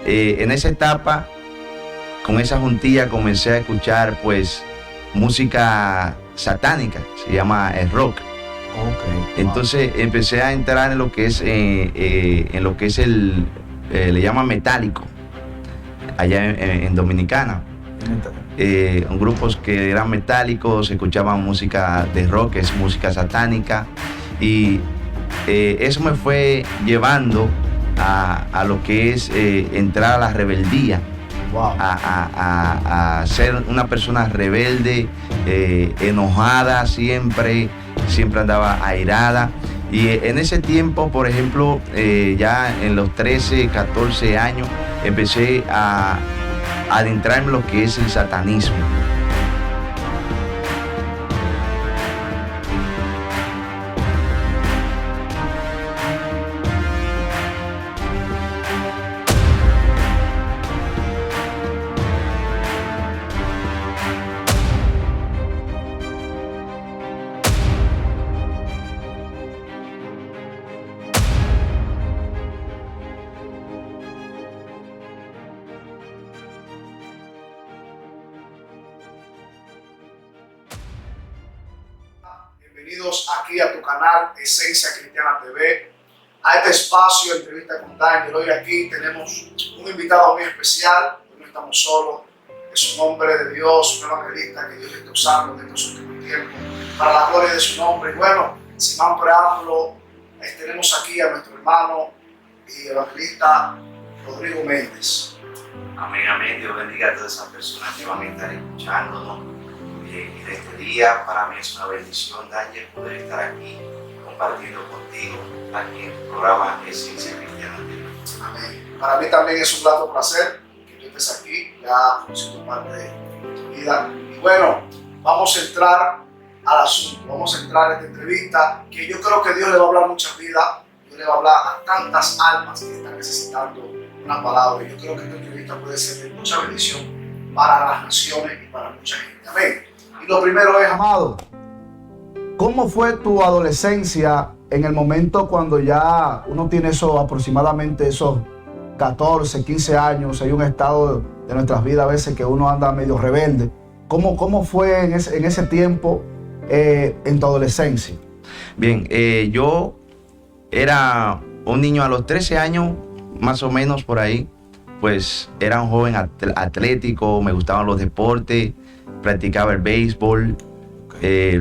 En esa etapa, con esa juntilla, comencé a escuchar pues música satánica, se llama el rock. Ok. Entonces empecé a entrar en lo que es, el, le llaman metálico, allá en Dominicana. Grupos que eran metálicos, escuchaban música de rock, que es música satánica, y eso me fue llevando a lo que es entrar a la rebeldía. Wow. A ser una persona rebelde, enojada siempre andaba airada. Y en ese tiempo, por ejemplo, ya en los 13, 14 años, empecé a adentrarme en lo que es el satanismo. Bienvenidos aquí a tu canal Esencia Cristiana TV, a este espacio de entrevista con Daniel. Hoy aquí tenemos un invitado muy especial, hoy no estamos solos, es un hombre de Dios, un evangelista que Dios está usando en estos últimos tiempos para la gloria de su nombre. Y bueno, sin más preámbulo, tenemos aquí a nuestro hermano y evangelista Rodrigo Méndez. Amén, amén. Dios bendiga a todas esas personas que van a estar escuchándonos. Y de este día, para mí es una bendición, Daniel, poder estar aquí compartiendo contigo aquí en el programa Esencia Cristiana. Amén. Para mí también es un grato placer que tú estés aquí, ya siendo parte de tu vida. Y bueno, vamos a entrar al asunto, vamos a entrar en esta entrevista que yo creo que Dios le va a hablar muchas vidas, Dios le va a hablar a tantas almas que están necesitando una palabra. Y yo creo que esta entrevista puede ser de mucha bendición para las naciones y para mucha gente. Amén. Y lo primero es, amado, ¿cómo fue tu adolescencia en el momento cuando ya uno tiene aproximadamente esos 14, 15 años? Hay un estado de nuestras vidas a veces que uno anda medio rebelde. ¿Cómo fue en ese tiempo en tu adolescencia? Bien, yo era un niño a los 13 años, más o menos por ahí. Pues era un joven atlético, me gustaban los deportes, practicaba el béisbol.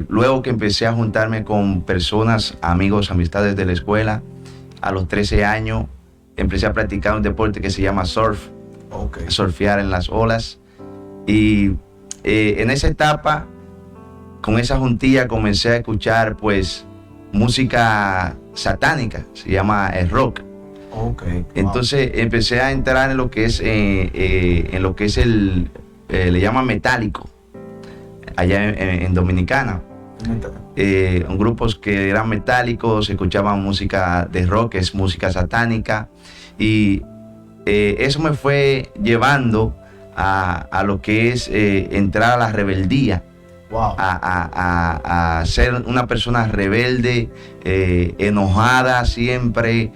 Luego que empecé a juntarme con personas, amigos, amistades de la escuela, a los 13 años empecé a practicar un deporte que se llama surf, surfear en las olas. Y en esa etapa, con esa juntilla, comencé a escuchar pues música satánica, se llama el rock. Entonces empecé a entrar en lo que es, el, le llaman metálico, allá en Dominicana. Grupos que eran metálicos, escuchaban música de rock, que es música satánica. Y eso me fue llevando a lo que es entrar a la rebeldía. Wow. A ser una persona rebelde, enojada siempre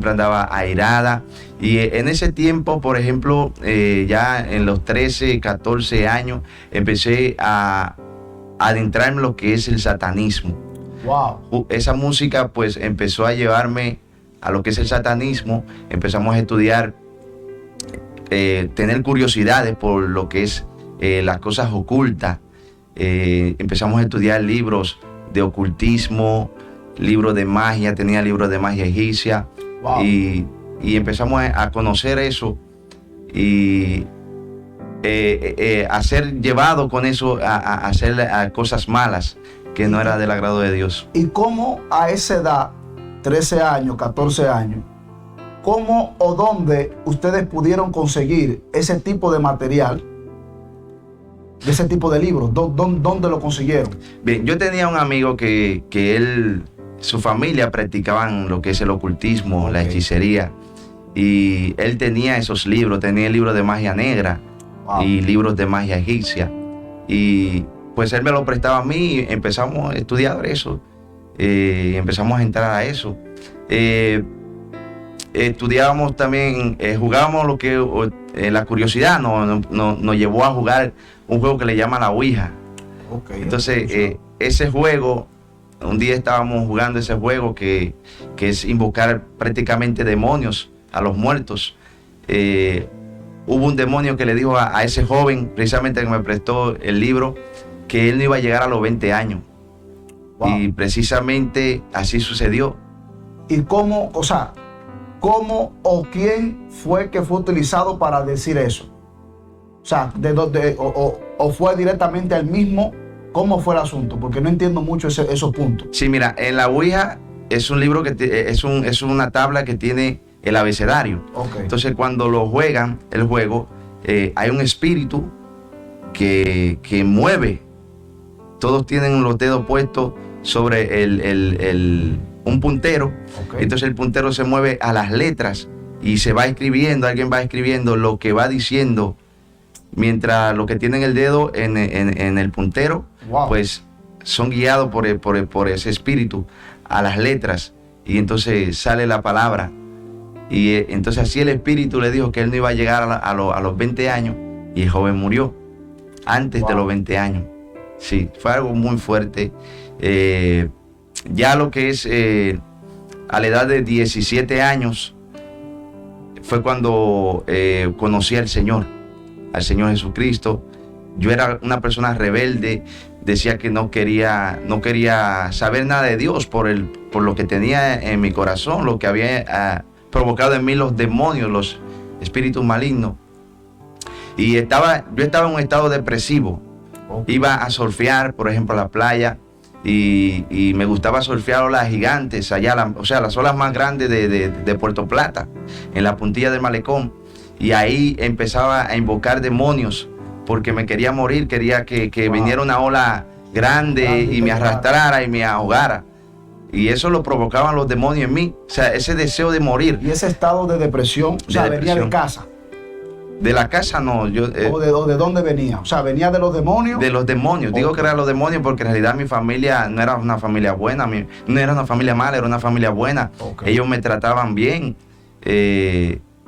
andaba airada. Y en ese tiempo, por ejemplo, ya en los 13, 14 años, empecé a adentrarme en lo que es el satanismo. Wow. Esa música pues empezó a llevarme a lo que es el satanismo. Empezamos a estudiar, tener curiosidades por lo que es las cosas ocultas. Empezamos a estudiar libros de ocultismo, libros de magia, tenía libros de magia egipcia. Wow. Y empezamos a conocer eso y a ser llevado con eso a hacer cosas malas que no era del agrado de Dios. ¿Y cómo a esa edad, 13 años, 14 años, cómo o dónde ustedes pudieron conseguir ese tipo de material, de ese tipo de libros? ¿Dónde lo consiguieron? Bien, yo tenía un amigo que él, su familia practicaban lo que es el ocultismo, la hechicería, y él tenía esos libros, tenía el libro de magia negra. Wow. Y libros de magia egipcia, y pues él me lo prestaba a mí y empezamos a estudiar eso, empezamos a entrar a eso. estudiábamos también, jugábamos lo que la curiosidad nos llevó a jugar un juego que le llama la Ouija. Okay. Entonces, ese juego, un día estábamos jugando ese juego que es invocar prácticamente demonios a los muertos. Hubo un demonio que le dijo a ese joven, precisamente que me prestó el libro, que él no iba a llegar a los 20 años. Wow. Y precisamente así sucedió. ¿Y cómo, o sea, cómo o quién fue que fue utilizado para decir eso? O sea, o fue directamente el mismo. ¿Cómo fue el asunto? Porque no entiendo mucho esos puntos. Sí, mira, en la Ouija es un libro que es una tabla que tiene el abecedario. Okay. Entonces, cuando lo juegan, el juego, hay un espíritu que mueve. Todos tienen los dedos puestos sobre un puntero. Okay. Entonces, el puntero se mueve a las letras y se va escribiendo, alguien va escribiendo lo que va diciendo, mientras los que tienen el dedo en el puntero, wow, pues son guiados por ese espíritu a las letras, y entonces sale la palabra. Y entonces así el espíritu le dijo que él no iba a llegar a los 20 años, y el joven murió antes, wow, de los 20 años. Sí, fue algo muy fuerte. Ya lo que es a la edad de 17 años fue cuando conocí al Señor Jesucristo. Yo era una persona rebelde, decía que no quería saber nada de Dios por lo que tenía en mi corazón, lo que había provocado en mí los demonios, los espíritus malignos. Y yo estaba en un estado depresivo. Okay. Iba a surfear, por ejemplo, a la playa, y me gustaba surfear olas gigantes allá, las olas más grandes de Puerto Plata, en la puntilla del malecón. Y ahí empezaba a invocar demonios porque me quería morir, quería que wow, viniera una ola grande y me arrastrara y me ahogara. Y eso lo provocaban los demonios en mí, o sea, ese deseo de morir. ¿Y ese estado de depresión, venía de casa? De la casa no. ¿O de dónde venía? O sea, ¿venía de los demonios? De los demonios. Okay. Digo que eran los demonios porque en realidad mi familia no era una familia buena, no era una familia mala, era una familia buena. Okay. Ellos me trataban bien.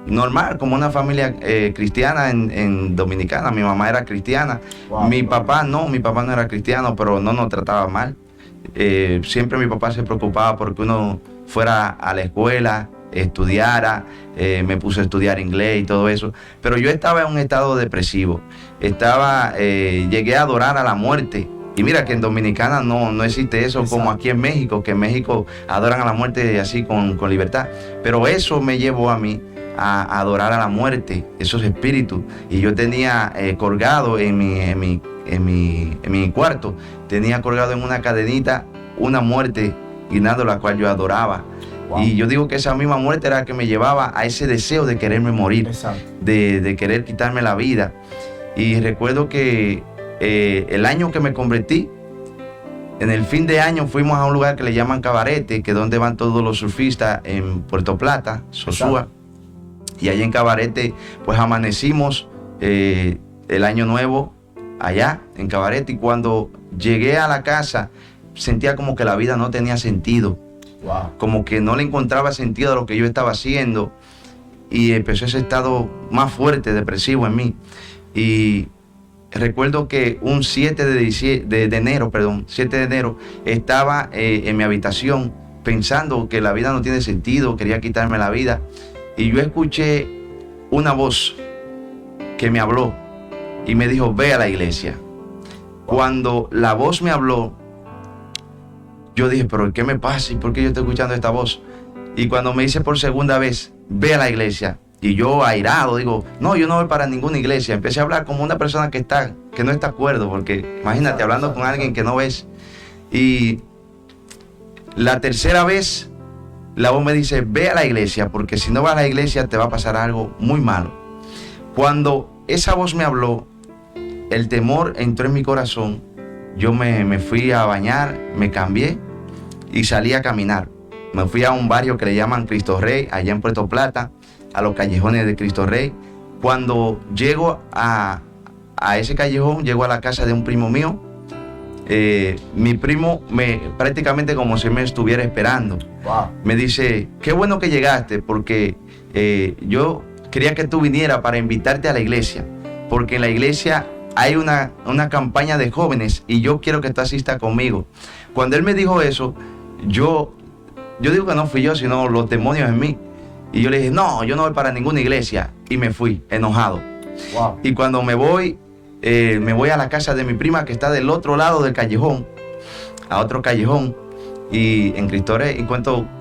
Normal, como una familia cristiana en Dominicana. Mi mamá era cristiana. Wow, mi papá no era cristiano, pero no nos trataba mal. Siempre mi papá se preocupaba porque uno fuera a la escuela, estudiara, me puso a estudiar inglés y todo eso. Pero yo estaba en un estado depresivo. Llegué a adorar a la muerte. Y mira que en Dominicana no existe eso. Exacto. Como aquí en México, que en México adoran a la muerte así con libertad. Pero eso me llevó a mí a adorar a la muerte, esos espíritus. Y yo tenía colgado en mi cuarto, tenía colgado en una cadenita una muerte guindando, la cual yo adoraba. Wow. Y yo digo que esa misma muerte era la que me llevaba a ese deseo de quererme morir, de querer quitarme la vida. Y recuerdo que el año que me convertí, en el fin de año fuimos a un lugar que le llaman Cabarete, que es donde van todos los surfistas en Puerto Plata, Sosúa. Y allá en Cabarete, pues amanecimos el año nuevo allá en Cabarete. Y cuando llegué a la casa, sentía como que la vida no tenía sentido. Wow. Como que no le encontraba sentido a lo que yo estaba haciendo. Y empezó ese estado más fuerte, depresivo en mí. Y recuerdo que un 7 de enero, estaba en mi habitación pensando que la vida no tiene sentido, quería quitarme la vida. Y yo escuché una voz que me habló y me dijo, ve a la iglesia. Cuando la voz me habló, yo dije, pero ¿qué me pasa? ¿Y por qué yo estoy escuchando esta voz? Y cuando me dice por segunda vez, ve a la iglesia, y yo airado digo, no, yo no voy para ninguna iglesia. Empecé a hablar como una persona que no está de acuerdo, porque imagínate, hablando con alguien que no ves. Y la tercera vez, la voz me dice, ve a la iglesia, porque si no vas a la iglesia te va a pasar algo muy malo. Cuando esa voz me habló, el temor entró en mi corazón. Yo me fui a bañar, me cambié y salí a caminar. Me fui a un barrio que le llaman Cristo Rey, allá en Puerto Plata, a los callejones de Cristo Rey. Cuando llego a ese callejón, llego a la casa de un primo mío. Mi primo prácticamente como si me estuviera esperando. Wow. Me dice, qué bueno que llegaste, porque yo quería que tú vinieras para invitarte a la iglesia, porque en la iglesia hay una campaña de jóvenes y yo quiero que tú asistas conmigo. Cuando él me dijo eso, yo digo que no fui yo, sino los demonios en mí. Y yo le dije, no, yo no voy para ninguna iglesia. Y me fui, enojado. Wow. Y cuando me voy a la casa de mi prima que está del otro lado del callejón, a otro callejón, y en Cristo Rey.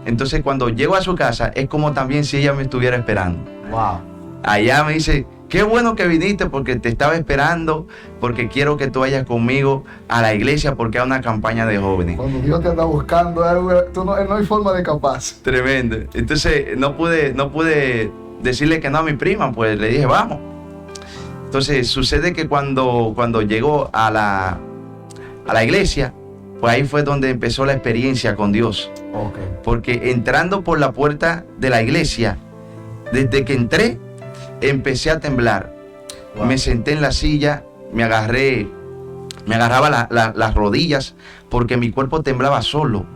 Entonces cuando llego a su casa, es como también si ella me estuviera esperando. Wow. Allá me dice, qué bueno que viniste porque te estaba esperando, porque quiero que tú vayas conmigo a la iglesia porque hay una campaña de jóvenes. Cuando Dios te anda buscando, no hay forma de escapar. Tremendo. Entonces no pude decirle que no a mi prima, pues le dije, vamos. Entonces sucede que cuando llegó a la iglesia, pues ahí fue donde empezó la experiencia con Dios. Okay. Porque entrando por la puerta de la iglesia, desde que entré, empecé a temblar. Wow. Me senté en la silla, me agarraba las rodillas porque mi cuerpo temblaba solo.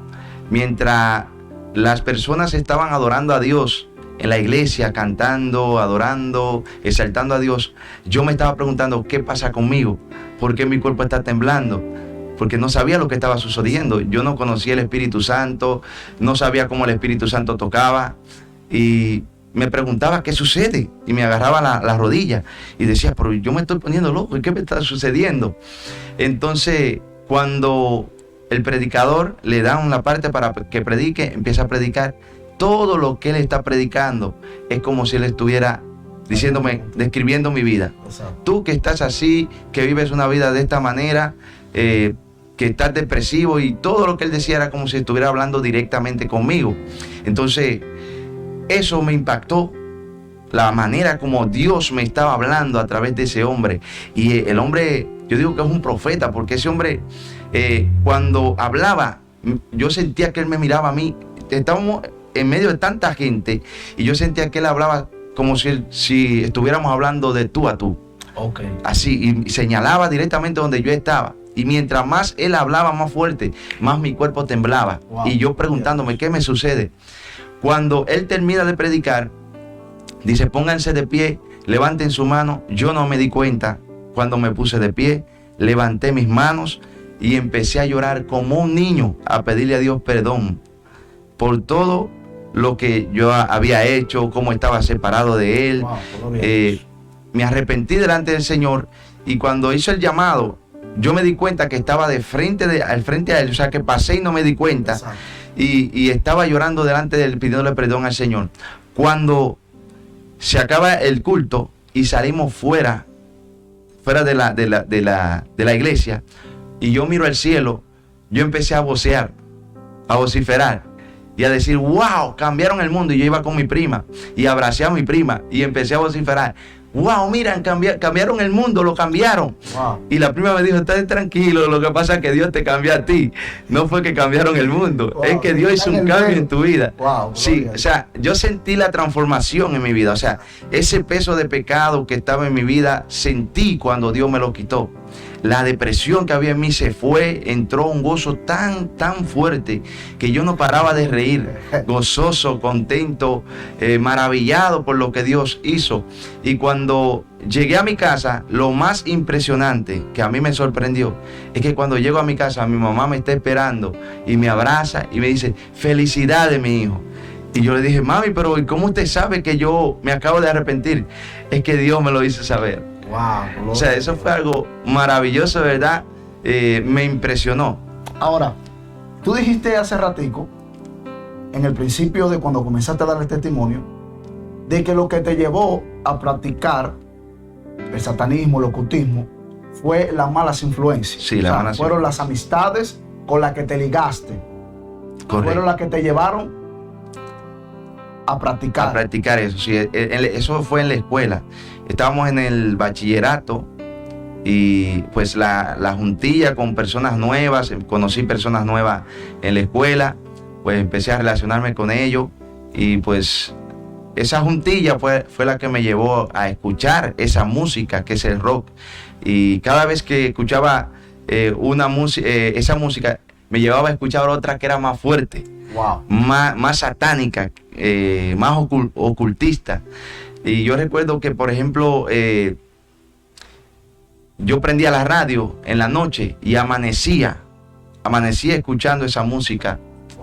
Mientras las personas estaban adorando a Dios en la iglesia, cantando, adorando, exaltando a Dios, yo me estaba preguntando, ¿qué pasa conmigo? ¿Por qué mi cuerpo está temblando? Porque no sabía lo que estaba sucediendo. Yo no conocía el Espíritu Santo, no sabía cómo el Espíritu Santo tocaba y me preguntaba qué sucede y me agarraba las rodillas y decía, pero yo me estoy poniendo loco, ¿qué me está sucediendo? Entonces, cuando el predicador le da una parte para que predique, empieza a predicar, todo lo que él está predicando es como si él estuviera diciéndome, describiendo mi vida. Exacto. Tú que estás así, que vives una vida de esta manera, que estás depresivo, y todo lo que él decía era como si estuviera hablando directamente conmigo. Entonces, eso me impactó, la manera como Dios me estaba hablando a través de ese hombre. Y el hombre, yo digo que es un profeta, porque ese hombre, cuando hablaba, yo sentía que él me miraba a mí. Estábamos en medio de tanta gente y yo sentía que él hablaba como si estuviéramos hablando de tú a tú. Okay. Así, y señalaba directamente donde yo estaba. Y mientras más él hablaba más fuerte, más mi cuerpo temblaba. Wow. Y yo preguntándome, ¿qué me sucede? Cuando él termina de predicar, dice, pónganse de pie, levanten su mano. Yo no me di cuenta. Cuando me puse de pie, levanté mis manos y empecé a llorar como un niño, a pedirle a Dios perdón por todo lo que yo había hecho, cómo estaba separado de él. Wow, me arrepentí delante del Señor, y cuando hizo el llamado, yo me di cuenta que estaba al frente a él, o sea que pasé y no me di cuenta. Y estaba llorando delante de él, pidiéndole perdón al Señor. Cuando se acaba el culto y salimos fuera de la iglesia, y yo miro al cielo, yo empecé a vocear, a vociferar y a decir, wow, cambiaron el mundo. Y yo iba con mi prima y abracé a mi prima y empecé a vociferar, wow, miran, cambiaron el mundo, lo cambiaron. Wow. Y la prima me dijo, estate tranquilo, lo que pasa es que Dios te cambió a ti. No fue que cambiaron el mundo, Wow, es que Dios hizo un cambio en tu vida. Wow, sí, o sea, yo sentí la transformación en mi vida. O sea, ese peso de pecado que estaba en mi vida, sentí cuando Dios me lo quitó. La depresión que había en mí se fue, entró un gozo tan fuerte que yo no paraba de reír, gozoso, contento, maravillado por lo que Dios hizo. Y cuando llegué a mi casa, lo más impresionante que a mí me sorprendió es que cuando llego a mi casa, mi mamá me está esperando y me abraza y me dice, felicidades, mi hijo. Y yo le dije, mami, pero ¿y cómo usted sabe que yo me acabo de arrepentir? Es que Dios me lo hizo saber. Wow, o sea, eso fue algo maravilloso, ¿verdad? Me impresionó. Ahora, tú dijiste hace ratico, en el principio de cuando comenzaste a dar el testimonio, de que lo que te llevó a practicar el satanismo, el ocultismo, fue las malas influencias. Sí, las malas fueron las amistades con las que te ligaste. Correcto. Fueron las que te llevaron a practicar. A practicar eso, sí. Eso fue en la escuela. Estábamos en el bachillerato y pues la juntilla con personas nuevas, conocí personas nuevas en la escuela, pues empecé a relacionarme con ellos y pues esa juntilla fue la que me llevó a escuchar esa música que es el rock. Y cada vez que escuchaba esa música, me llevaba a escuchar otra que era más fuerte. Wow. más satánica, más ocultista. Y yo recuerdo que, por ejemplo, yo prendía la radio en la noche y amanecía escuchando esa música.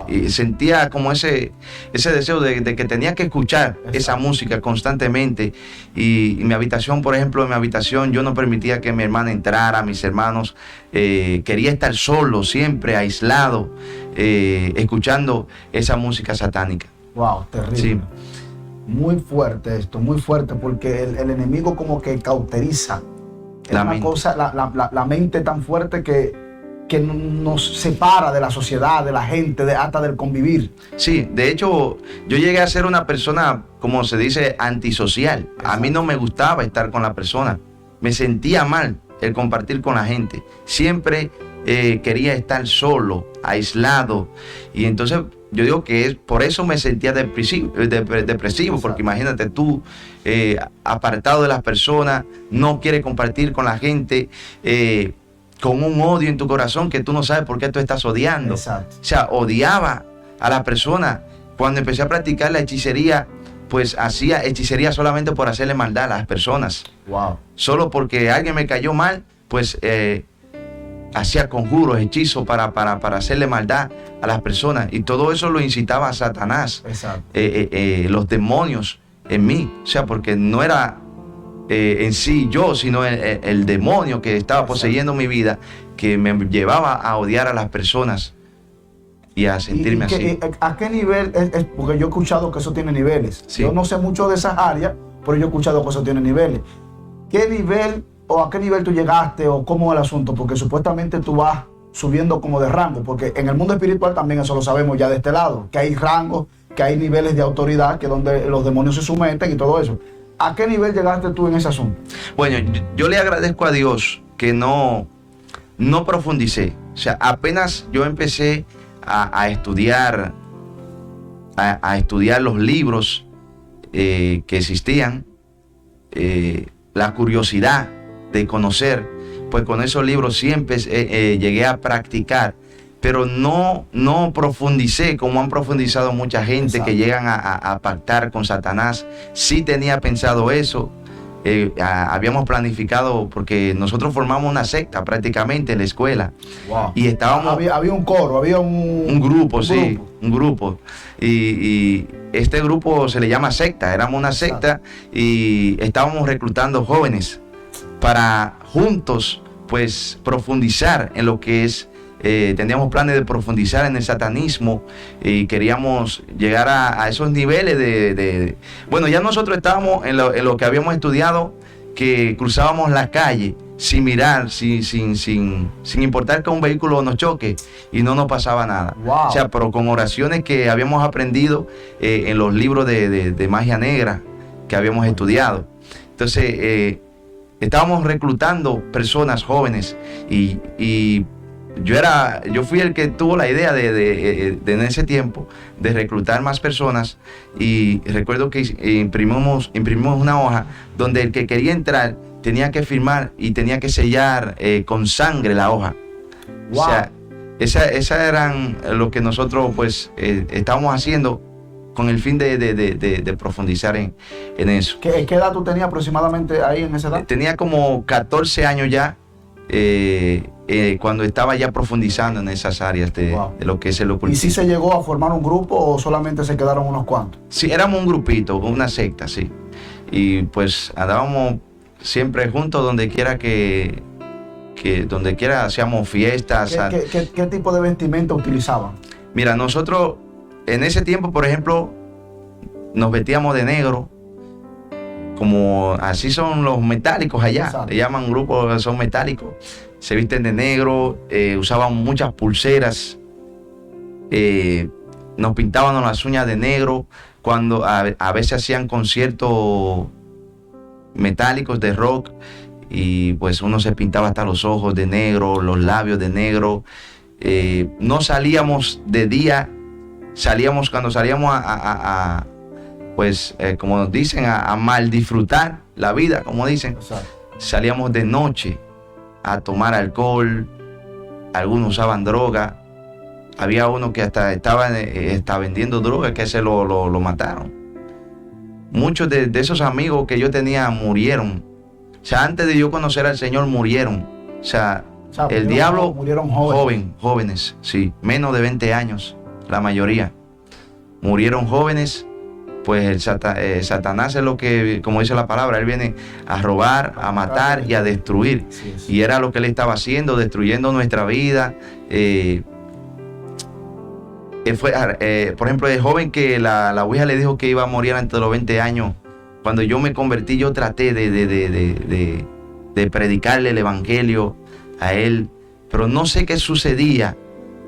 Y sentía como ese deseo de que tenía que escuchar esa música constantemente. Y mi habitación, por ejemplo, yo no permitía que mi hermana entrara, mis hermanos. Quería estar solo, siempre aislado, escuchando esa música satánica. Wow, terrible. Sí. Muy fuerte esto, muy fuerte, porque el enemigo como que cauteriza. Es La una mente. cosa, la mente tan fuerte que nos separa de la sociedad, de la gente, hasta del convivir. Sí, de hecho, yo llegué a ser una persona, como se dice, antisocial. A mí no me gustaba estar con la persona. Me sentía mal el compartir con la gente. Siempre quería estar solo, aislado. Y entonces yo digo que por eso me sentía depresivo, porque imagínate tú, apartado de las personas, no quieres compartir con la gente, con un odio en tu corazón que tú no sabes por qué tú estás odiando. Exacto. O sea, odiaba a la persona. Cuando empecé a practicar la hechicería, pues hacía hechicería solamente por hacerle maldad a las personas. Wow. Solo porque alguien me cayó mal, pues hacía conjuros, hechizos para hacerle maldad a las personas. Y todo eso lo incitaba a Satanás. Exacto. Los demonios en mí. O sea, porque no era en sí yo, sino el demonio que estaba poseyendo mi vida, que me llevaba a odiar a las personas y a sentirme así. ¿A qué nivel? Porque yo he escuchado que eso tiene niveles. Sí. Yo no sé mucho de esas áreas, pero yo he escuchado que eso tiene niveles. ¿Qué nivel o a qué nivel tú llegaste o cómo es el asunto? Porque supuestamente tú vas subiendo como de rango, porque en el mundo espiritual también eso lo sabemos ya de este lado, que hay rangos, que hay niveles de autoridad, que donde los demonios se someten y todo eso. ¿A qué nivel llegaste tú en ese asunto? Bueno, yo le agradezco a Dios que no profundicé. O sea, apenas yo empecé a estudiar, a estudiar los libros que existían, la curiosidad de conocer, pues con esos libros siempre llegué a practicar, pero no profundicé como han profundizado mucha gente. Exacto. Que llegan a pactar con Satanás. Sí tenía pensado eso. Habíamos planificado, porque nosotros formamos una secta prácticamente en la escuela. Wow. Y estábamos... Había un coro, había un grupo, sí, grupo. Un grupo. Y este grupo se le llama secta, éramos una secta. Exacto. Y estábamos reclutando jóvenes para juntos, pues, profundizar en lo que es... teníamos planes de profundizar en el satanismo y queríamos llegar a esos niveles Bueno, ya nosotros estábamos en lo que habíamos estudiado, que cruzábamos la calle sin mirar, sin importar que un vehículo nos choque y no nos pasaba nada. Wow. O sea, pero con oraciones que habíamos aprendido en los libros de magia negra que habíamos estudiado. Entonces, estábamos reclutando personas jóvenes y yo fui el que tuvo la idea de en ese tiempo de reclutar más personas, y recuerdo que imprimimos una hoja donde el que quería entrar tenía que firmar y tenía que sellar con sangre la hoja. Wow. O sea, esa eran lo que nosotros pues estábamos haciendo con el fin de profundizar en eso. ¿Qué edad tú tenías aproximadamente ahí en esa edad? Tenía como 14 años ya. Cuando estaba ya profundizando en esas áreas de lo que es el ocultismo. ¿Y si se llegó a formar un grupo o solamente se quedaron unos cuantos? Sí, éramos un grupito, una secta, sí. Y pues andábamos siempre juntos donde quiera donde quiera hacíamos fiestas. ¿Qué tipo de vestimenta utilizaban? Mira, nosotros en ese tiempo, por ejemplo, nos vestíamos de negro. Como así son los metálicos allá. Exacto. Le llaman grupos que son metálicos. Se visten de negro, usaban muchas pulseras, nos pintaban las uñas de negro. Cuando a veces hacían conciertos metálicos de rock, y pues uno se pintaba hasta los ojos de negro, los labios de negro. No salíamos de día, cuando salíamos pues como nos dicen, a mal disfrutar la vida, como dicen. Exacto. Salíamos de noche a tomar alcohol, algunos usaban droga, Había uno que hasta estaba vendiendo drogas, que se lo mataron. Muchos de esos amigos que yo tenía murieron. O sea, antes de yo conocer al Señor murieron. O sea, el diablo, murieron jóvenes, sí, menos de 20 años, la mayoría. Murieron jóvenes, pues Satanás es lo que, como dice la palabra, él viene a robar, a matar y a destruir. Y era lo que él estaba haciendo, destruyendo nuestra vida. Por ejemplo, el joven que la Ouija le dijo que iba a morir antes de los 20 años, cuando yo me convertí, yo traté de predicarle el evangelio a él, pero no sé qué sucedía,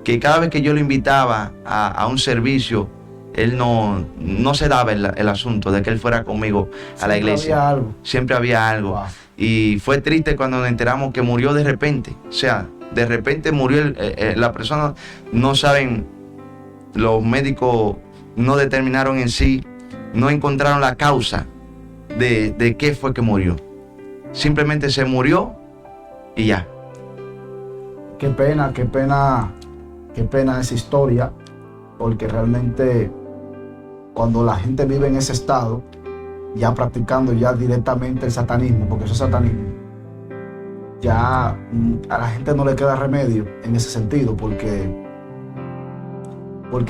que cada vez que yo lo invitaba a un servicio, él no se daba el asunto de que él fuera conmigo a la iglesia. Siempre había algo. Wow. Y fue triste cuando nos enteramos que murió de repente. O sea, de repente murió la persona, no saben, los médicos no determinaron en sí, no encontraron la causa de qué fue que murió. Simplemente se murió y ya. Qué pena esa historia, porque realmente cuando la gente vive en ese estado, ya practicando ya directamente el satanismo, porque eso es satanismo, ya a la gente no le queda remedio en ese sentido, porque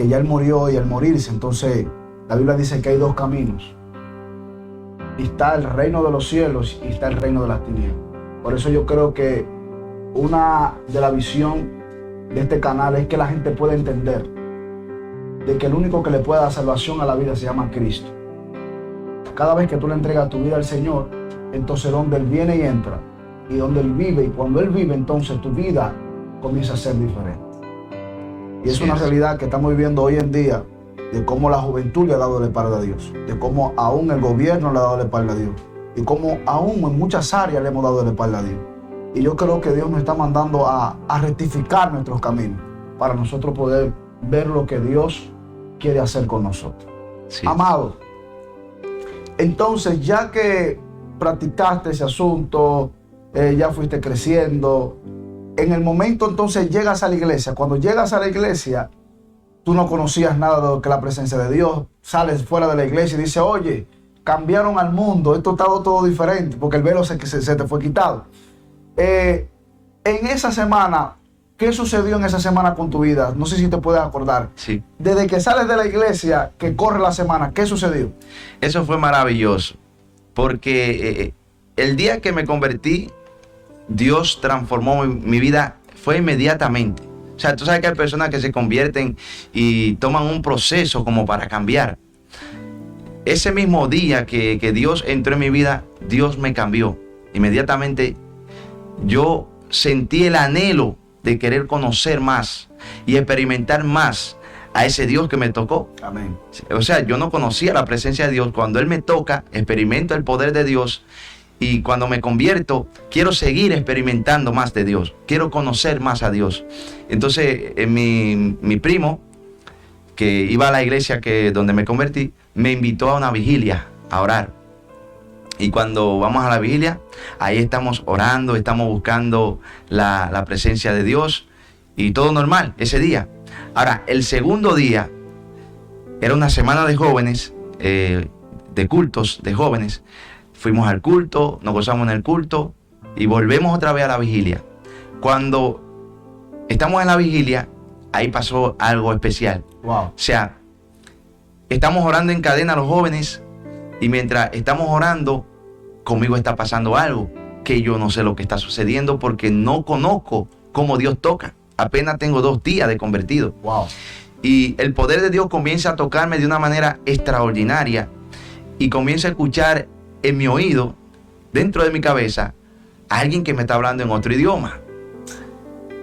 ya él murió, y al morirse, entonces la Biblia dice que hay dos caminos. Y está el reino de los cielos y está el reino de las tinieblas. Por eso yo creo que una de la visión de este canal es que la gente pueda entender de que el único que le puede dar salvación a la vida se llama Cristo. Cada vez que tú le entregas tu vida al Señor, entonces donde Él viene y entra, y donde Él vive, y cuando Él vive, entonces tu vida comienza a ser diferente. Y es una realidad que estamos viviendo hoy en día, de cómo la juventud le ha dado la espalda a Dios, de cómo aún el gobierno le ha dado la espalda a Dios, y cómo aún en muchas áreas le hemos dado la espalda a Dios. Y yo creo que Dios nos está mandando a rectificar nuestros caminos para nosotros poder ver lo que Dios quiere hacer con nosotros. Sí. Amado, entonces ya que practicaste ese asunto, ya fuiste creciendo, en el momento entonces llegas a la iglesia. Cuando llegas a la iglesia, tú no conocías nada de lo que es la presencia de Dios. Sales fuera de la iglesia y dices, oye, cambiaron al mundo, esto está todo diferente, porque el velo se te fue quitado. En esa semana, ¿qué sucedió en esa semana con tu vida? No sé si te puedes acordar. Sí. Desde que sales de la iglesia, que corre la semana, ¿qué sucedió? Eso fue maravilloso, porque el día que me convertí, Dios transformó mi vida, fue inmediatamente. O sea, tú sabes que hay personas que se convierten y toman un proceso como para cambiar. Ese mismo día que Dios entró en mi vida, Dios me cambió. Inmediatamente yo sentí el anhelo de querer conocer más y experimentar más a ese Dios que me tocó. Amén. O sea, yo no conocía la presencia de Dios. Cuando Él me toca, experimento el poder de Dios. Y cuando me convierto, quiero seguir experimentando más de Dios. Quiero conocer más a Dios. Entonces, mi primo, que iba a la iglesia donde me convertí, me invitó a una vigilia, a orar. Y cuando vamos a la vigilia, ahí estamos orando, estamos buscando la presencia de Dios. Y todo normal ese día. Ahora, el segundo día, era una semana de jóvenes, de cultos de jóvenes. Fuimos al culto, nos gozamos en el culto y volvemos otra vez a la vigilia. Cuando estamos en la vigilia, ahí pasó algo especial. Wow. O sea, estamos orando en cadena los jóvenes y mientras estamos orando, conmigo está pasando algo que yo no sé lo que está sucediendo porque no conozco cómo Dios toca. Apenas tengo 2 días de convertido. Wow. Y el poder de Dios comienza a tocarme de una manera extraordinaria y comienzo a escuchar en mi oído, dentro de mi cabeza, a alguien que me está hablando en otro idioma.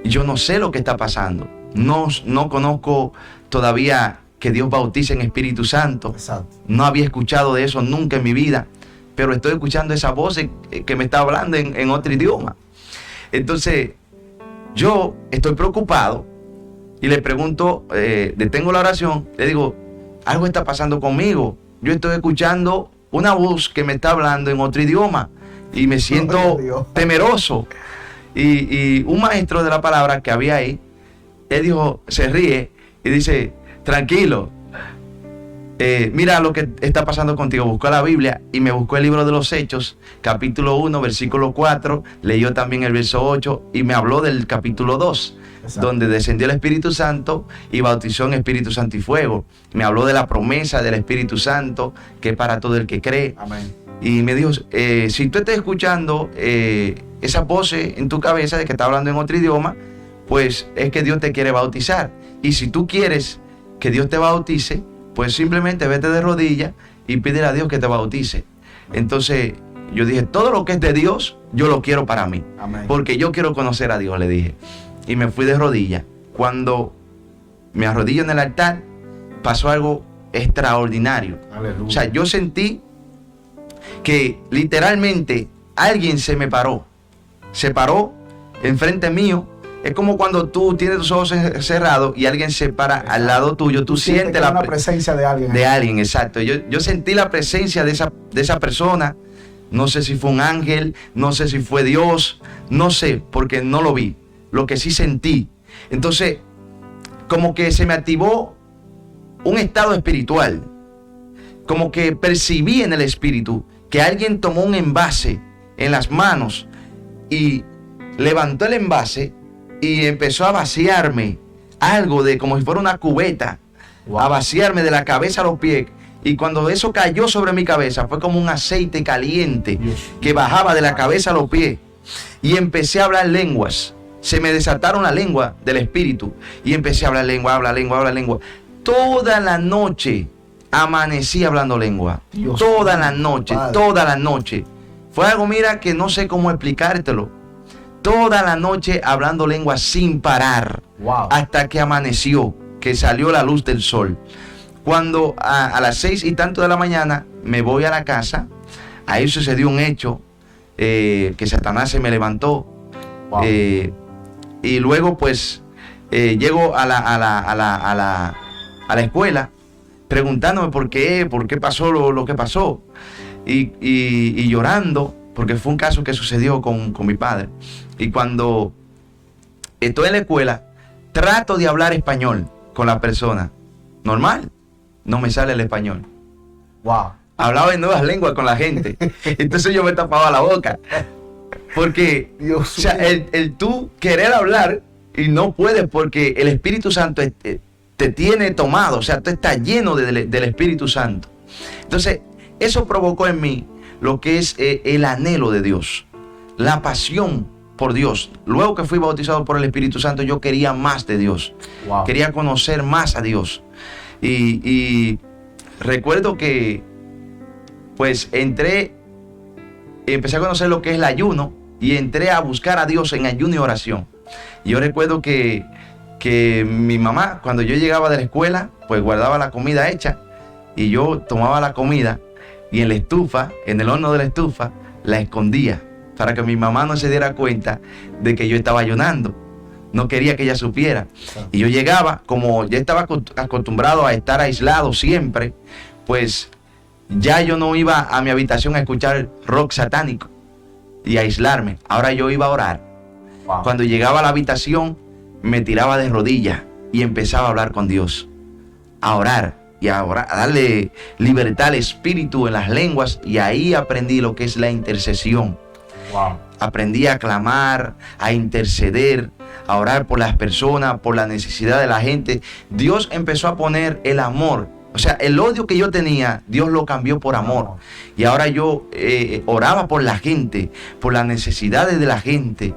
Yo no sé lo que está pasando. No conozco todavía que Dios bautice en Espíritu Santo. Exacto. No había escuchado de eso nunca en mi vida, pero estoy escuchando esa voz que me está hablando en otro idioma. Entonces, yo estoy preocupado y le pregunto, detengo la oración, le digo, algo está pasando conmigo. Yo estoy escuchando una voz que me está hablando en otro idioma y me siento temeroso. Y un maestro de la palabra que había ahí él dijo, se ríe y dice, tranquilo, mira lo que está pasando contigo. Buscó la Biblia y me buscó el libro de los Hechos, capítulo 1, versículo 4, leyó también el verso 8 y me habló del capítulo 2. Exacto. Donde descendió el Espíritu Santo y bautizó en Espíritu Santo y fuego. Me habló de la promesa del Espíritu Santo, que es para todo el que cree. Amén. Y me dijo, si tú estás escuchando esa voz en tu cabeza de que está hablando en otro idioma, pues es que Dios te quiere bautizar. Y si tú quieres que Dios te bautice, pues simplemente vete de rodillas y pídele a Dios que te bautice. Entonces yo dije, todo lo que es de Dios, yo lo quiero para mí. Amén. Porque yo quiero conocer a Dios, le dije. Y me fui de rodillas. Cuando me arrodillo en el altar, pasó algo extraordinario. Aleluya. O sea, yo sentí que literalmente alguien se me paró. Se paró enfrente mío. Es como cuando tú tienes tus ojos cerrados y alguien se para al lado tuyo. Tú sientes la presencia de alguien. De alguien, exacto. Yo sentí la presencia de esa persona. No sé si fue un ángel, no sé si fue Dios, no sé, porque no lo vi. Lo que sí sentí. Entonces, como que se me activó un estado espiritual. Como que percibí en el espíritu que alguien tomó un envase en las manos y levantó el envase y empezó a vaciarme algo de como si fuera una cubeta. Wow. A vaciarme de la cabeza a los pies. Y cuando eso cayó sobre mi cabeza, fue como un aceite caliente que bajaba de la cabeza a los pies. Y empecé a hablar lenguas. Se me desataron la lengua del espíritu. Y empecé a hablar lengua, hablar lengua. Toda la noche amanecí hablando lengua. Dios toda la noche. Fue algo, mira, que no sé cómo explicártelo. Toda la noche hablando lengua sin parar. Wow. Hasta que amaneció, que salió la luz del sol. Cuando a las 6 y tanto de la mañana me voy a la casa, ahí sucedió un hecho, que Satanás se me levantó. Wow. Y luego pues llego a la escuela preguntándome por qué pasó lo que pasó. Y llorando, porque fue un caso que sucedió con mi padre. Y cuando estoy en la escuela, trato de hablar español con la persona. Normal. No me sale el español. Wow. Hablaba en nuevas lenguas con la gente. Entonces yo me tapaba la boca. Porque, Dios, o sea, el tú querer hablar y no puedes porque el Espíritu Santo te tiene tomado. O sea, tú estás lleno del Espíritu Santo. Entonces, eso provocó en mí lo que es el anhelo de Dios. La pasión por Dios. Luego que fui bautizado por el Espíritu Santo, yo quería más de Dios. Wow. Quería conocer más a Dios. Y recuerdo que pues empecé a conocer lo que es el ayuno y entré a buscar a Dios en ayuno y oración. Y yo recuerdo que mi mamá, cuando yo llegaba de la escuela, pues guardaba la comida hecha y yo tomaba la comida y en la estufa, en el horno de la estufa, la escondía para que mi mamá no se diera cuenta de que yo estaba ayunando. No quería que ella supiera. Y yo llegaba, como ya estaba acostumbrado a estar aislado siempre, pues ya yo no iba a mi habitación a escuchar rock satánico y a aislarme. Ahora yo iba a orar. Wow. Cuando llegaba a la habitación, me tiraba de rodillas y empezaba a hablar con Dios. A orar y a darle libertad al espíritu en las lenguas. Y ahí aprendí lo que es la intercesión. Wow. Aprendí a clamar, a interceder, a orar por las personas, por la necesidad de la gente. Dios empezó a poner el amor. O sea, el odio que yo tenía, Dios lo cambió por amor. Y ahora yo oraba por la gente, por las necesidades de la gente.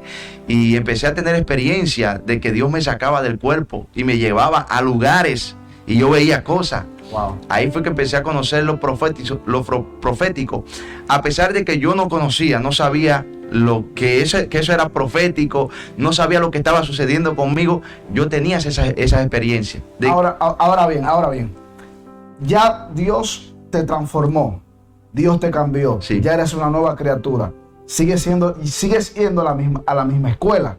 Y empecé a tener experiencia de que Dios me sacaba del cuerpo y me llevaba a lugares y yo veía cosas. Wow. Ahí fue que empecé a conocer lo profético. A pesar de que yo no conocía, no sabía que eso era profético, no sabía lo que estaba sucediendo conmigo, yo tenía esa experiencia. Ahora bien, ya Dios te transformó, Dios te cambió, sí. Ya eres una nueva criatura, sigues yendo a la misma escuela.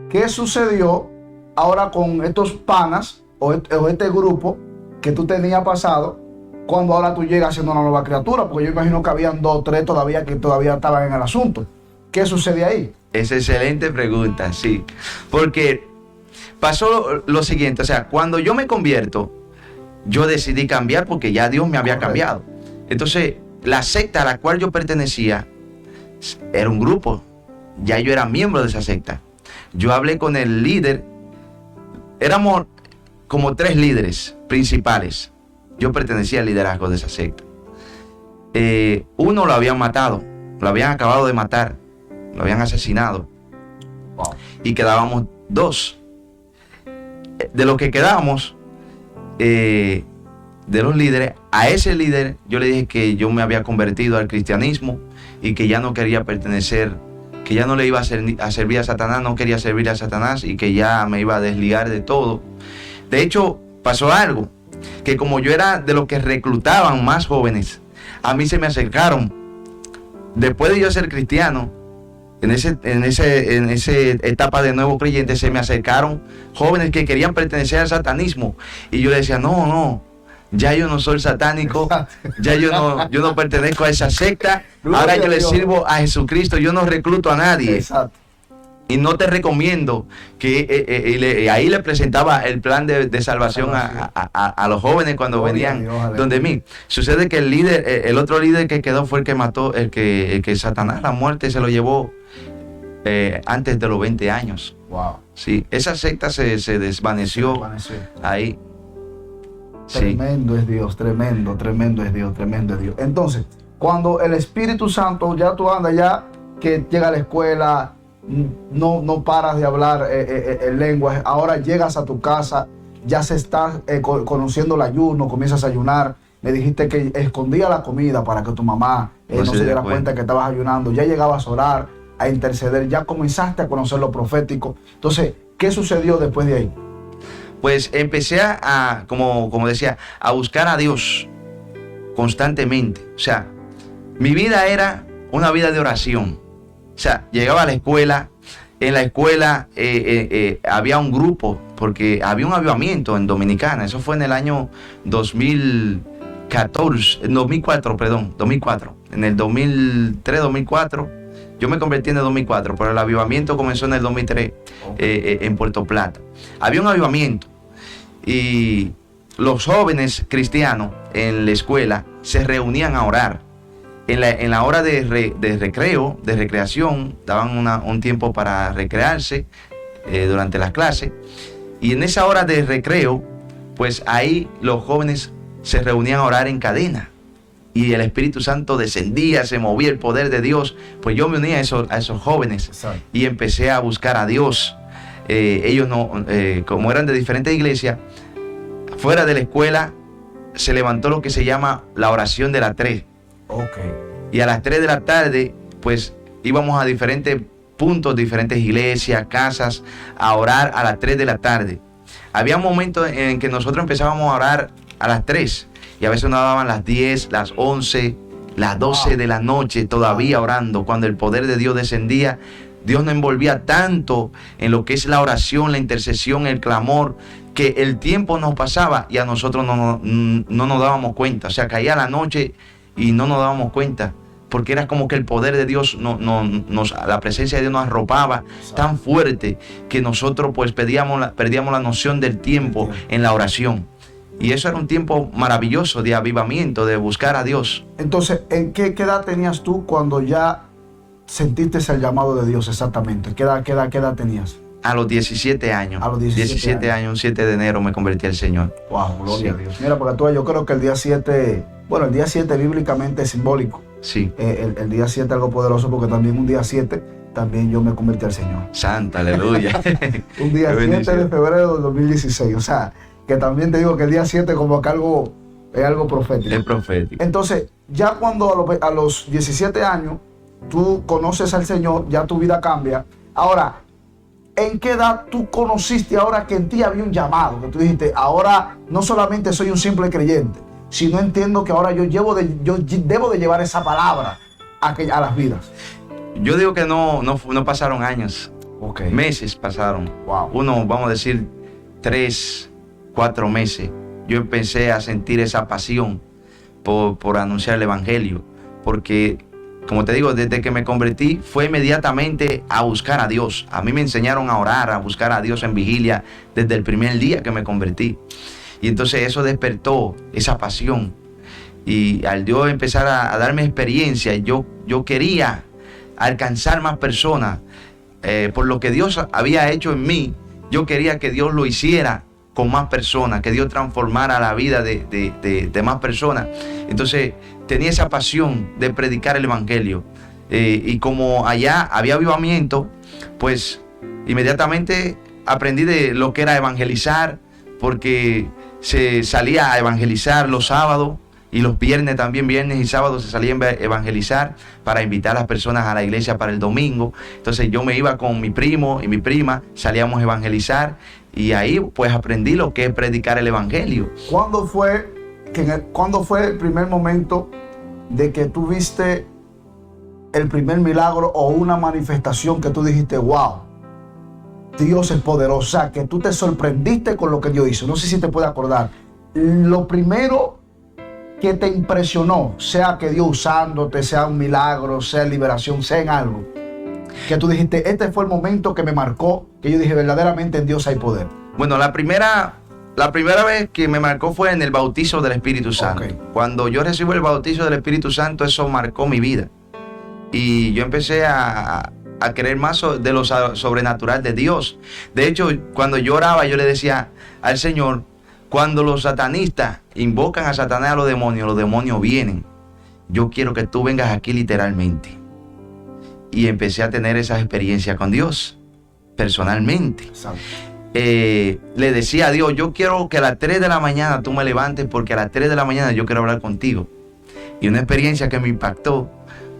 ¿Qué sucedió ahora con estos panas o este grupo que tú tenías pasado cuando ahora tú llegas siendo una nueva criatura? Porque yo imagino que habían 2 o 3 todavía que todavía estaban en el asunto. ¿Qué sucede ahí? Es excelente pregunta, sí. Porque pasó lo siguiente, o sea, cuando yo me convierto, yo decidí cambiar porque ya Dios me había cambiado. Entonces, la secta a la cual yo pertenecía era un grupo, ya yo era miembro de esa secta. Yo hablé con el líder, éramos como 3 líderes principales. Yo pertenecía al liderazgo de esa secta. Uno lo habían matado, lo habían acabado de matar, lo habían asesinado. Wow. Y quedábamos 2. De los que quedábamos, de los líderes, a ese líder yo le dije que yo me había convertido al cristianismo y que ya no quería pertenecer, que ya no le iba a servir a Satanás, no quería servir a Satanás y que ya me iba a desligar de todo. De hecho, pasó algo, que como yo era de los que reclutaban más jóvenes, a mí se me acercaron, después de yo ser cristiano, en esa etapa de nuevo creyente, se me acercaron jóvenes que querían pertenecer al satanismo. Y yo le decía, no, ya yo no soy satánico, ya yo no pertenezco a esa secta, ahora yo le sirvo a Jesucristo, yo no recluto a nadie. Exacto. Y no te recomiendo que ahí le presentaba el plan de salvación a los jóvenes cuando venían donde mí. Sucede que el otro líder que quedó fue el que mató, el que Satanás, la muerte, se lo llevó antes de los 20 años. Wow. Sí, esa secta se desvaneció ahí. Tremendo es Dios, tremendo es Dios, tremendo es Dios. Entonces, cuando el Espíritu Santo, ya tú andas, ya que llega a la escuela, no paras de hablar en lenguas, ahora llegas a tu casa, ya se está conociendo el ayuno, comienzas a ayunar. Me dijiste que escondía la comida para que tu mamá no se diera cuenta que estabas ayunando, ya llegabas a orar, a interceder, ya comenzaste a conocer lo profético. Entonces, ¿qué sucedió después de ahí? Pues empecé como decía, a buscar a Dios constantemente. O sea, mi vida era una vida de oración. O sea, llegaba a la escuela, en la escuela había un grupo, porque había un avivamiento en Dominicana. Eso fue en el año 2004. En el 2003, 2004. Yo me convertí en el 2004, pero el avivamiento comenzó en el 2003 en Puerto Plata. Había un avivamiento y los jóvenes cristianos en la escuela se reunían a orar. En la hora de recreación, daban un tiempo para recrearse durante las clases. Y en esa hora de recreo, pues ahí los jóvenes se reunían a orar en cadena. Y el Espíritu Santo descendía, se movía el poder de Dios. Pues yo me uní a esos jóvenes. Exacto. Y empecé a buscar a Dios. Ellos como eran de diferentes iglesias, fuera de la escuela se levantó lo que se llama la oración de las 3. Okay. Y a las 3 de la tarde, pues íbamos a diferentes puntos, diferentes iglesias, casas, a orar a las 3 de la tarde. Había momentos en que nosotros empezábamos a orar a las 3 y a veces nos daban las 10, las 11, las 12 de la noche todavía orando. Cuando el poder de Dios descendía, Dios nos envolvía tanto en lo que es la oración, la intercesión, el clamor, que el tiempo nos pasaba y a nosotros no nos dábamos cuenta. O sea, caía la noche y no nos dábamos cuenta, porque era como que el poder de Dios, la presencia de Dios nos arropaba tan fuerte que nosotros pues perdíamos la noción del tiempo en la oración. Y eso era un tiempo maravilloso de avivamiento, de buscar a Dios. Entonces, ¿en qué edad tenías tú cuando ya sentiste el llamado de Dios exactamente? ¿Qué edad tenías? A los 17 años. A los 17 años, un 7 de enero me convertí al Señor. Wow, gloria a Dios. Mira, porque yo creo que el día 7, el día 7 bíblicamente es simbólico. Sí. El día 7 es algo poderoso porque también un día 7 también yo me convertí al Señor. Santa, aleluya. Un día 7 de febrero del 2016. O sea, que también te digo que el día 7 como que es algo profético. Es profético. Entonces, ya cuando a los 17 años tú conoces al Señor, ya tu vida cambia. Ahora, ¿en qué edad tú conociste ahora que en ti había un llamado? Que tú dijiste, ahora no solamente soy un simple creyente, sino entiendo que ahora yo debo de llevar esa palabra a las vidas. Yo digo que no pasaron años. Okay. Meses pasaron. Wow. Vamos a decir, 3, 4 meses. Yo empecé a sentir esa pasión por anunciar el Evangelio, porque como te digo, desde que me convertí, fue inmediatamente a buscar a Dios. A mí me enseñaron a orar, a buscar a Dios en vigilia desde el primer día que me convertí. Y entonces eso despertó esa pasión. Y al Dios empezar a darme experiencia, yo quería alcanzar más personas. Por lo que Dios había hecho en mí, yo quería que Dios lo hiciera con más personas, que Dios transformara la vida de más personas. Entonces tenía esa pasión de predicar el evangelio. Y como allá había avivamiento, pues inmediatamente aprendí de lo que era evangelizar, porque se salía a evangelizar los sábados y los viernes también, viernes y sábados se salía a evangelizar para invitar a las personas a la iglesia para el domingo. Entonces yo me iba con mi primo y mi prima, salíamos a evangelizar y ahí pues aprendí lo que es predicar el evangelio. ¿Cuándo fue el primer momento de que tú viste el primer milagro o una manifestación que tú dijiste, wow, Dios es poderoso? O sea, que tú te sorprendiste con lo que Dios hizo. No sé si te puedes acordar. Lo primero que te impresionó, sea que Dios usándote, sea un milagro, sea liberación, sea en algo, que tú dijiste, este fue el momento que me marcó, que yo dije, verdaderamente en Dios hay poder. Bueno, la primera vez que me marcó fue en el bautizo del Espíritu Santo. Okay. Cuando yo recibo el bautizo del Espíritu Santo, eso marcó mi vida. Y yo empecé a creer más de lo sobrenatural de Dios. De hecho, cuando yo oraba, yo le decía al Señor, cuando los satanistas invocan a Satanás, a los demonios vienen. Yo quiero que tú vengas aquí literalmente. Y empecé a tener esa experiencia con Dios, personalmente. Le decía a Dios, yo quiero que a las 3 de la mañana tú me levantes, porque a las 3 de la mañana yo quiero hablar contigo. Y una experiencia que me impactó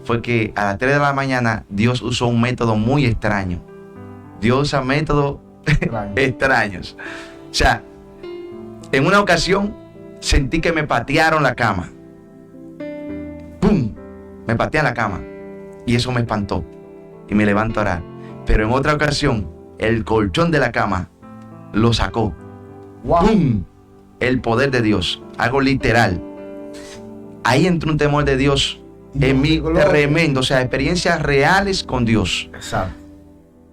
fue que a las 3 de la mañana Dios usó un método muy extraño. Dios usa métodos extraños. O sea, en una ocasión sentí que me patearon la cama. ¡Pum! Me patean la cama. Y eso me espantó. Y me levanto a orar. Pero en otra ocasión, el colchón de la cama lo sacó. Wow. ¡Pum! El poder de Dios. Algo literal. Ahí entró un temor de Dios en mí tremendo. O sea, experiencias reales con Dios. Exacto.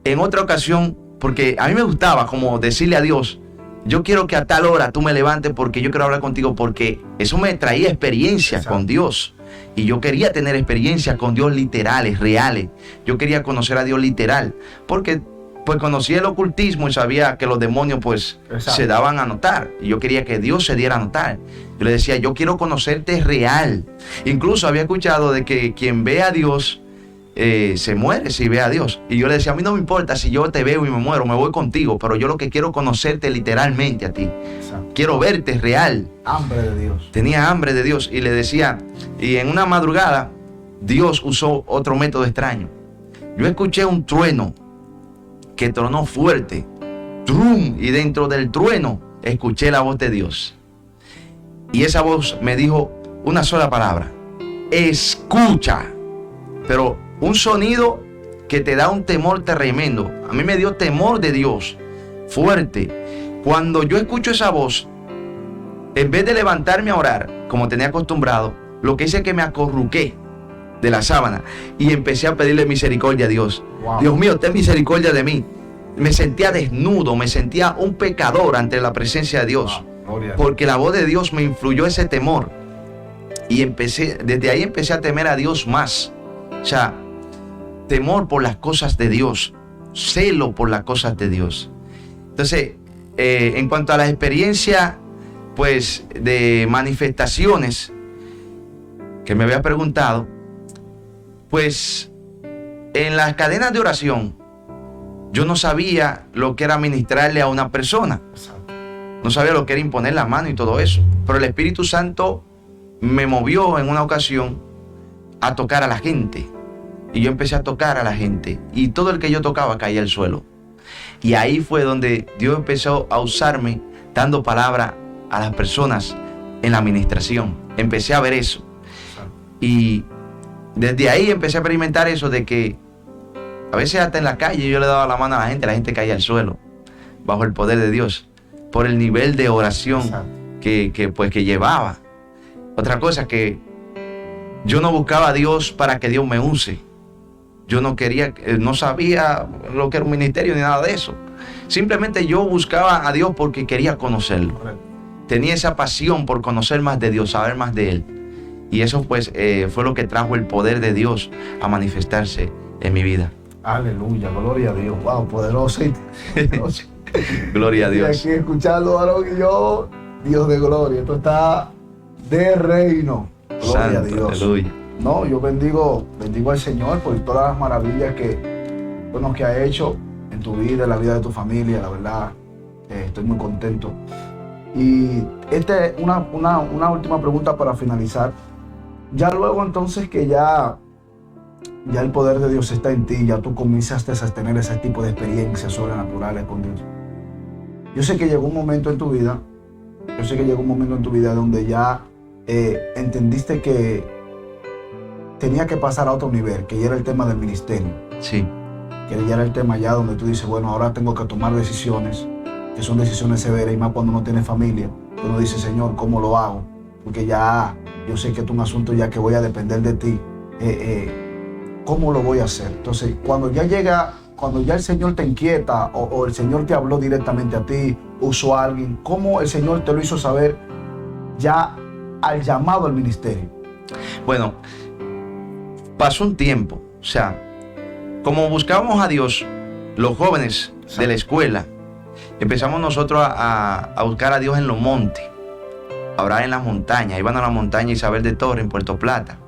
En otra ocasión, porque a mí me gustaba como decirle a Dios, yo quiero que a tal hora tú me levantes porque yo quiero hablar contigo, porque eso me traía experiencia con Dios. Y yo quería tener experiencias con Dios literales, reales. Yo quería conocer a Dios literal, porque pues conocía el ocultismo y sabía que los demonios pues se daban a notar. Y yo quería que Dios se diera a notar. Yo le decía, yo quiero conocerte real. Incluso había escuchado de que quien ve a Dios se muere si ve a Dios. Y yo le decía, a mí no me importa si yo te veo y me muero, me voy contigo, pero yo lo que quiero es conocerte literalmente a ti. Exacto. Quiero verte real. Hambre de Dios. Tenía hambre de Dios y le decía, y en una madrugada Dios usó otro método extraño. Yo escuché un trueno que tronó fuerte, ¡trum! Y dentro del trueno escuché la voz de Dios. Y esa voz me dijo una sola palabra: escucha. Pero un sonido que te da un temor tremendo. A mí me dio temor de Dios fuerte. Cuando yo escucho esa voz, en vez de levantarme a orar como tenía acostumbrado, lo que hice es que me acurruqué de la sábana y empecé a pedirle misericordia a Dios. Wow. Dios mío, ten misericordia de mí. Me sentía desnudo, me sentía un pecador ante la presencia de Dios. Wow. Porque la voz de Dios me influyó ese temor. Y desde ahí empecé a temer a Dios más. O sea, temor por las cosas de Dios, celo por las cosas de Dios. Entonces, en cuanto a la experiencia, pues, de manifestaciones que me había preguntado, pues, en las cadenas de oración, yo no sabía lo que era ministrarle a una persona. No sabía lo que era imponer la mano y todo eso. Pero el Espíritu Santo me movió en una ocasión a tocar a la gente. Y yo empecé a tocar a la gente. Y todo el que yo tocaba caía al suelo. Y ahí fue donde Dios empezó a usarme dando palabra a las personas en la administración. Empecé a ver eso. Y desde ahí empecé a experimentar eso de que a veces hasta en la calle yo le daba la mano a la gente caía al suelo bajo el poder de Dios por el nivel de oración que llevaba. Otra cosa que Yo no buscaba a Dios para que Dios me use. Yo no quería, no sabía lo que era un ministerio ni nada de eso. Simplemente yo buscaba a Dios porque quería conocerlo. Tenía esa pasión por conocer más de Dios, saber más de Él. Y eso pues fue lo que trajo el poder de Dios a manifestarse en mi vida. Aleluya, gloria a Dios. Wow, poderoso y poderoso. Gloria a Dios. Estoy aquí escuchando a y yo, Dios de gloria. Esto está de reino. Gloria Santo, a Dios. Aleluya. No, yo bendigo al Señor por todas las maravillas que ha hecho en tu vida, en la vida de tu familia. La verdad, estoy muy contento. Y esta es una última pregunta para finalizar. Ya luego entonces que ya el poder de Dios está en ti, ya tú comenzaste a tener ese tipo de experiencias sobrenaturales con Dios. Yo sé que llegó un momento en tu vida, donde ya entendiste que tenía que pasar a otro nivel, que ya era el tema del ministerio. Sí. Que ya era el tema ya donde tú dices, bueno, ahora tengo que tomar decisiones, que son decisiones severas, y más cuando uno tiene familia. Uno dice, Señor, ¿cómo lo hago? Porque ya yo sé que es un asunto ya que voy a depender de ti. ¿Cómo lo voy a hacer? Entonces, cuando ya el Señor te inquieta o el Señor te habló directamente a ti, usó a alguien, ¿cómo el Señor te lo hizo saber ya al llamado al ministerio? Bueno, pasó un tiempo, o sea, como buscábamos a Dios, los jóvenes de la escuela, empezamos nosotros a buscar a Dios en los montes, a orar en las montañas. Iban a la montaña Isabel de Torre en Puerto Plata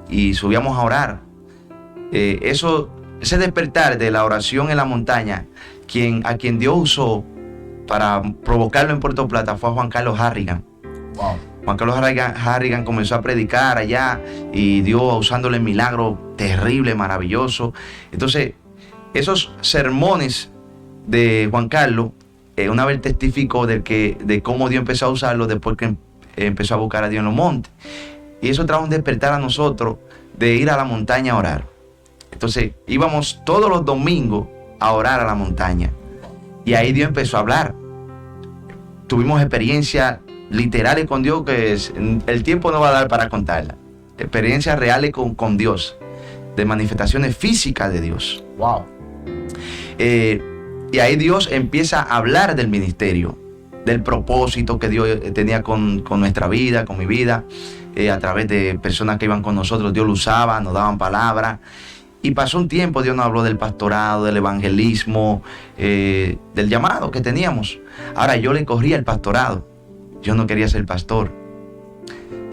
y subíamos a orar. Ese despertar de la oración en la montaña, a quien Dios usó para provocarlo en Puerto Plata fue a Juan Carlos Harrigan. Wow. Juan Carlos Harrigan comenzó a predicar allá y Dios usándole milagros terribles, maravillosos. Entonces, esos sermones de Juan Carlos, una vez testificó de cómo Dios empezó a usarlo después que empezó a buscar a Dios en los montes. Y eso trajo un despertar a nosotros de ir a la montaña a orar. Entonces íbamos todos los domingos a orar a la montaña. Y ahí Dios empezó a hablar. Tuvimos experiencias literales con Dios que el tiempo no va a dar para contarlas. Experiencias reales con Dios, de manifestaciones físicas de Dios. Wow. Y ahí Dios empieza a hablar del ministerio, del propósito que Dios tenía con nuestra vida, con mi vida. A través de personas que iban con nosotros, Dios lo usaba, nos daban palabras. Y pasó un tiempo, Dios nos habló del pastorado, del evangelismo, del llamado que teníamos. Ahora yo le corría el pastorado. Yo no quería ser pastor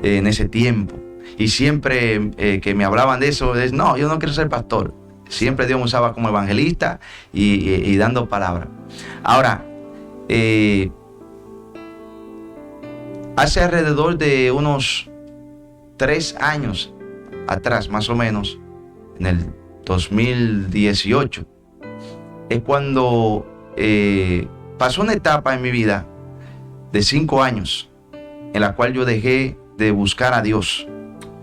en ese tiempo. Y siempre que me hablaban de eso, no, yo no quiero ser pastor. Siempre Dios me usaba como evangelista y dando palabras. Ahora, hace alrededor de unos 3 años atrás, más o menos, en el 2018, es cuando pasó una etapa en mi vida de 5 años en la cual yo dejé de buscar a Dios.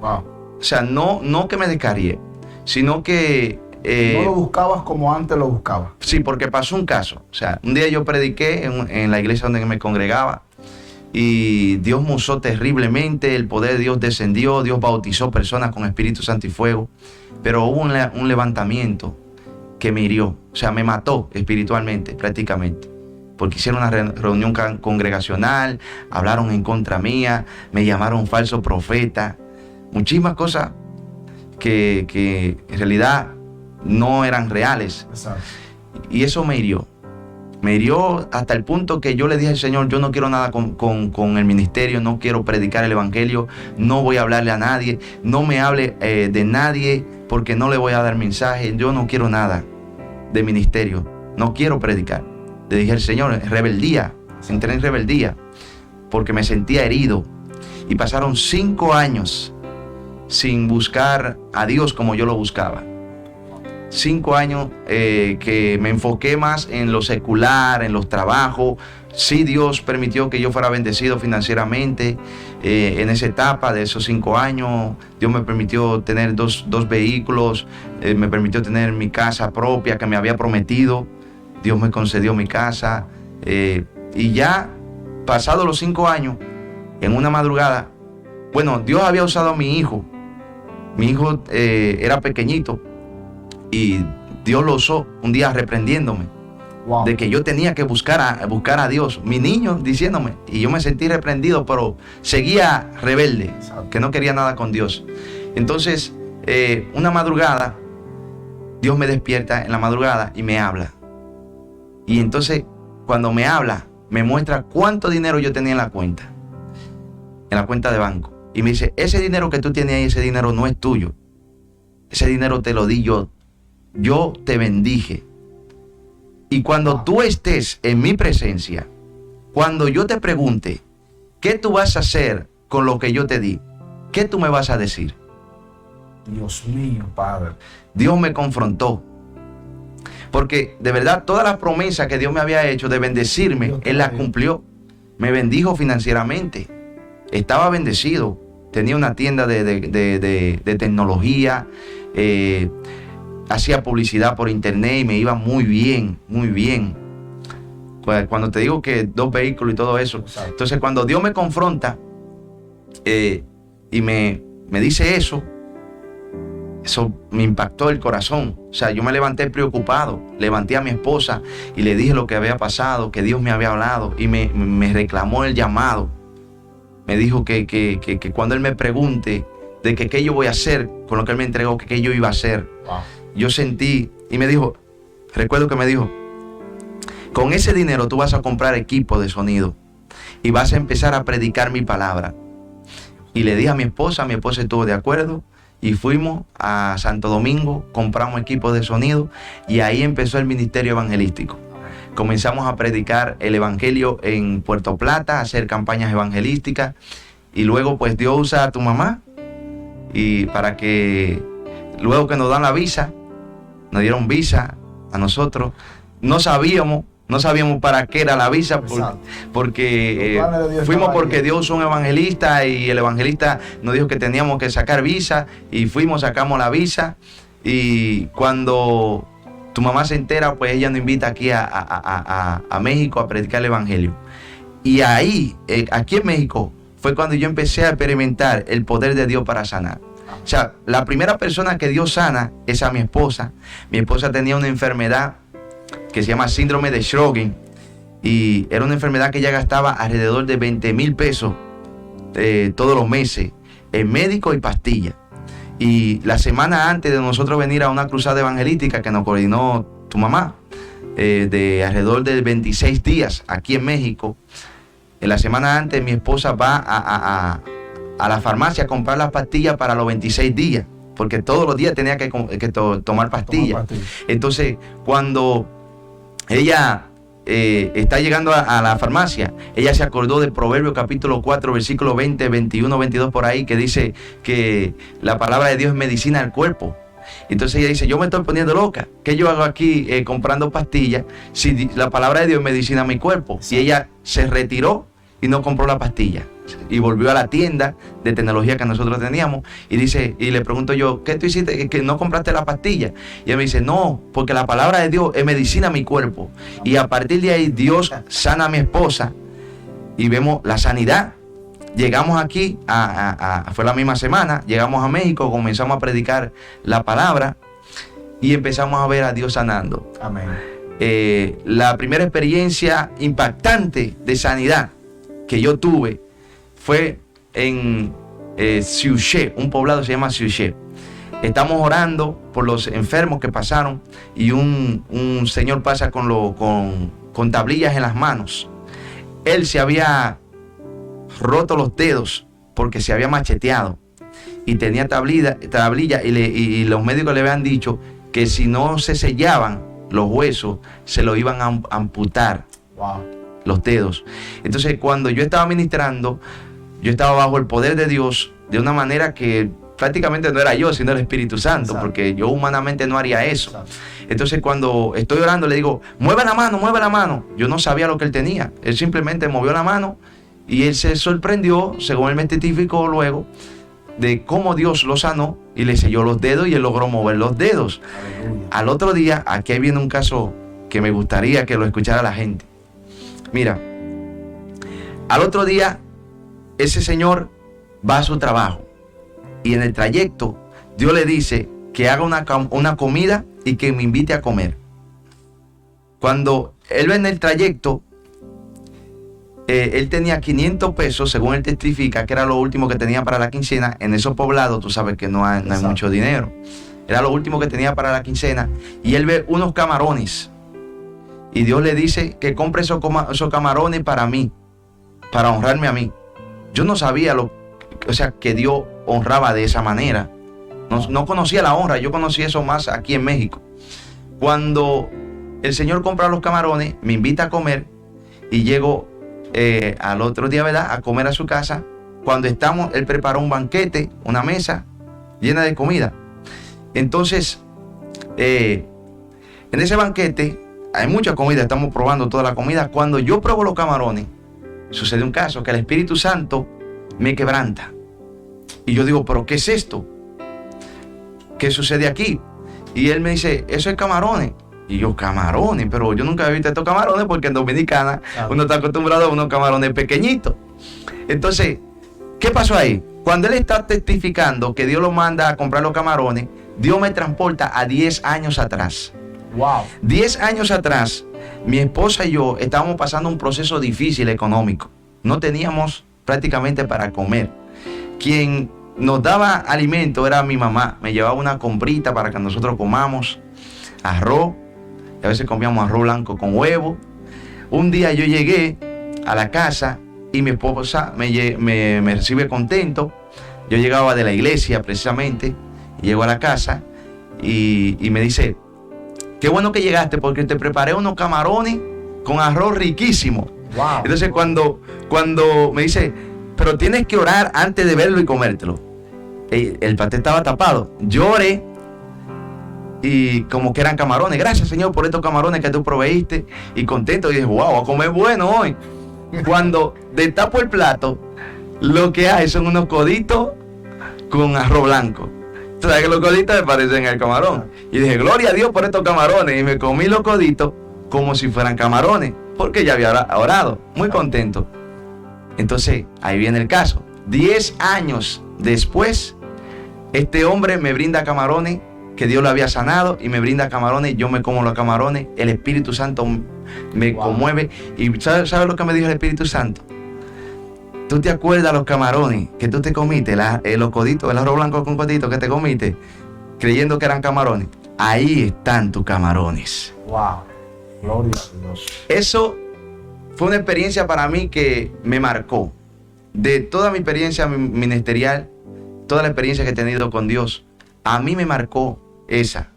Wow. O sea, no que me descarrié, sino que no lo buscabas como antes lo buscabas. Sí, porque pasó un caso. O sea, un día yo prediqué en la iglesia donde me congregaba y Dios me usó terriblemente, el poder de Dios descendió, Dios bautizó personas con Espíritu Santo y fuego, pero hubo un levantamiento que me hirió, o sea, me mató espiritualmente prácticamente, porque hicieron una reunión congregacional, hablaron en contra mía, me llamaron falso profeta, muchísimas cosas que en realidad no eran reales. Exacto. Y eso me hirió. Me hirió hasta el punto que yo le dije al Señor, yo no quiero nada con el ministerio, no quiero predicar el evangelio, no voy a hablarle a nadie, no me hable de nadie porque no le voy a dar mensaje, yo no quiero nada de ministerio, no quiero predicar. Le dije al Señor, rebeldía, entré en rebeldía porque me sentía herido. Y pasaron 5 años sin buscar a Dios como yo lo buscaba. 5 años que me enfoqué más en lo secular, en los trabajos. Sí, Dios permitió que yo fuera bendecido financieramente en esa etapa de esos 5 años. Dios me permitió tener dos vehículos, me permitió tener mi casa propia que me había prometido. Dios me concedió mi casa. Y ya pasados los 5 años, en una madrugada, bueno, Dios había usado a mi hijo Mi hijo era pequeñito y Dios lo usó un día reprendiéndome. Wow. De que yo tenía que buscar a Dios. Mi niño diciéndome. Y yo me sentí reprendido, pero seguía rebelde. Exacto. Que no quería nada con Dios. Entonces, una madrugada, Dios me despierta en la madrugada y me habla. Y entonces, cuando me habla, me muestra cuánto dinero yo tenía en la cuenta de banco. Y me dice, ese dinero que tú tienes ahí, ese dinero no es tuyo. Ese dinero te lo di yo. Yo te bendije. Y cuando tú estés en mi presencia, cuando yo te pregunte, ¿qué tú vas a hacer con lo que yo te di? ¿Qué tú me vas a decir? Dios mío, Padre. Dios me confrontó. Porque de verdad todas las promesas que Dios me había hecho de bendecirme, Él las cumplió. Me bendijo financieramente. Estaba bendecido. Tenía una tienda de tecnología. Hacía publicidad por internet y me iba muy bien, muy bien. Cuando te digo que 2 vehículos y todo eso. Exacto. Entonces cuando Dios me confronta y me dice eso me impactó el corazón. O sea, yo me levanté preocupado, levanté a mi esposa y le dije lo que había pasado, que Dios me había hablado y me reclamó el llamado. Me dijo que cuando Él me pregunte de que qué yo voy a hacer con lo que Él me entregó, que qué yo iba a hacer. Wow. Yo sentí y me dijo, recuerdo que me dijo, con ese dinero tú vas a comprar equipo de sonido y vas a empezar a predicar mi palabra. Y le dije a mi esposa estuvo de acuerdo y fuimos a Santo Domingo, compramos equipo de sonido y ahí empezó el ministerio evangelístico. Comenzamos a predicar el evangelio en Puerto Plata, a hacer campañas evangelísticas y luego pues Dios usa a tu mamá y para que luego que nos dan la visa, nos dieron visa a nosotros, no sabíamos para qué era la visa, porque fuimos porque Dios es un evangelista y el evangelista nos dijo que teníamos que sacar visa y fuimos, sacamos la visa y cuando tu mamá se entera, pues ella nos invita aquí a México a predicar el evangelio. Y ahí, aquí en México, fue cuando yo empecé a experimentar el poder de Dios para sanar. O sea, la primera persona que Dios sana es a mi esposa. Mi esposa tenía una enfermedad que se llama síndrome de Sjögren y era una enfermedad que ella gastaba alrededor de 20,000 pesos todos los meses en médico y pastillas. Y la semana antes de nosotros venir a una cruzada evangelística que nos coordinó tu mamá, de alrededor de 26 días aquí en México, en la semana antes mi esposa va a la farmacia a comprar las pastillas para los 26 días, porque todos los días tenía que tomar pastillas. Entonces, cuando ella está llegando a la farmacia, ella se acordó de Proverbios capítulo 4, versículo 20, 21, 22 por ahí, que dice que la palabra de Dios es medicina al cuerpo. Entonces ella dice, yo me estoy poniendo loca. ¿Qué yo hago aquí comprando pastillas si la palabra de Dios es medicina a mi cuerpo? Y ella se retiró y no compró la pastilla. Y volvió a la tienda de tecnología que nosotros teníamos y dice, y le pregunto yo, ¿qué tú hiciste? ¿Que no compraste la pastilla? Y ella me dice, no, porque la palabra de Dios es medicina a mi cuerpo. Y a partir de ahí Dios sana a mi esposa y vemos la sanidad. Llegamos aquí, fue la misma semana, llegamos a México, comenzamos a predicar la palabra y empezamos a ver a Dios sanando. Amén. La primera experiencia impactante de sanidad que yo tuve fue en Siuché, un poblado se llama Siuché. Estamos orando por los enfermos que pasaron y un señor pasa con tablillas en las manos. Él se había roto los dedos porque se había macheteado y tenía tablilla y los médicos le habían dicho que si no se sellaban los huesos se lo iban a amputar. Wow. Los dedos. Entonces cuando yo estaba ministrando, yo estaba bajo el poder de Dios de una manera que prácticamente no era yo, sino el Espíritu Santo. Exacto. Porque yo humanamente no haría eso. Exacto. Entonces cuando estoy orando le digo, mueve la mano, mueve la mano. Yo no sabía lo que él tenía. Él simplemente movió la mano y él se sorprendió, según él me testificó luego, de cómo Dios lo sanó y le selló los dedos y él logró mover los dedos. Aleluya. Al otro día, aquí viene un caso que me gustaría que lo escuchara la gente. Mira, al otro día ese señor va a su trabajo y en el trayecto Dios le dice que haga una comida y que me invite a comer. Cuando él va en el trayecto, él tenía 500 pesos, según él testifica, que era lo último que tenía para la quincena. En esos poblados, tú sabes que no hay mucho dinero. Era lo último que tenía para la quincena. Y él ve unos camarones. Y Dios le dice que compre esos camarones para mí, para honrarme a mí. Yo no sabía que Dios honraba de esa manera. No conocía la honra, yo conocí eso más aquí en México. Cuando el Señor compra los camarones, me invita a comer y llego al otro día, ¿verdad?, a comer a su casa. Cuando estamos, él preparó un banquete, una mesa llena de comida. Entonces, en ese banquete hay mucha comida, estamos probando toda la comida. Cuando yo pruebo los camarones, sucede un caso que el Espíritu Santo me quebranta. Y yo digo, ¿pero qué es esto? ¿Qué sucede aquí? Y él me dice, eso es camarones. Y yo, camarones, pero yo nunca he visto estos camarones porque en Dominicana uno está acostumbrado a unos camarones pequeñitos. Entonces, ¿qué pasó ahí? Cuando él está testificando que Dios lo manda a comprar los camarones, Dios me transporta a 10 años atrás. Wow. 10 años atrás, mi esposa y yo estábamos pasando un proceso difícil económico. No teníamos prácticamente para comer. Quien nos daba alimento era mi mamá. Me llevaba una comprita para que nosotros comamos arroz. A veces comíamos arroz blanco con huevo. Un día yo llegué a la casa y mi esposa me recibe contento. Yo llegaba de la iglesia precisamente, y llego a la casa y me dice, qué bueno que llegaste porque te preparé unos camarones con arroz riquísimo. Wow. Entonces cuando me dice, pero tienes que orar antes de verlo y comértelo. El pastel estaba tapado. Lloré y como que eran camarones. Gracias, Señor, por estos camarones que tú proveíste. Y contento, y dije, wow, voy a comer bueno hoy. Cuando destapo el plato, lo que hay son unos coditos con arroz blanco. Tú sabes que los coditos me parecen al camarón. Y dije, gloria a Dios por estos camarones. Y me comí los coditos como si fueran camarones, porque ya había orado. Muy contento. Entonces, ahí viene el caso. 10 años después, este hombre me brinda camarones, que Dios lo había sanado, y me brinda camarones, yo me como los camarones, el Espíritu Santo me conmueve. ¿Y sabes lo que me dijo el Espíritu Santo? ¿Tú te acuerdas los camarones que tú te comiste, los coditos, el arroz blanco con coditos que te comiste, creyendo que eran camarones? Ahí están tus camarones. Wow, gloria a Dios. Eso fue una experiencia para mí que me marcó. De toda mi experiencia ministerial, toda la experiencia que he tenido con Dios, a mí me marcó esa.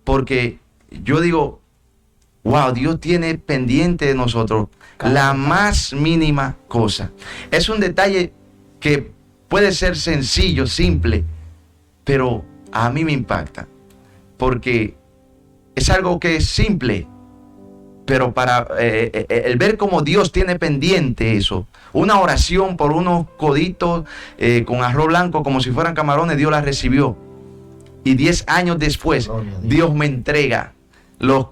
Porque yo digo, wow, Dios tiene pendiente de nosotros la más mínima cosa. Es un detalle que puede ser sencillo, simple, pero a mí me impacta. Porque es algo que es simple, pero para el ver cómo Dios tiene pendiente eso, una oración por unos coditos con arroz blanco como si fueran camarones, Dios la recibió. Y 10 años después, Dios me entrega los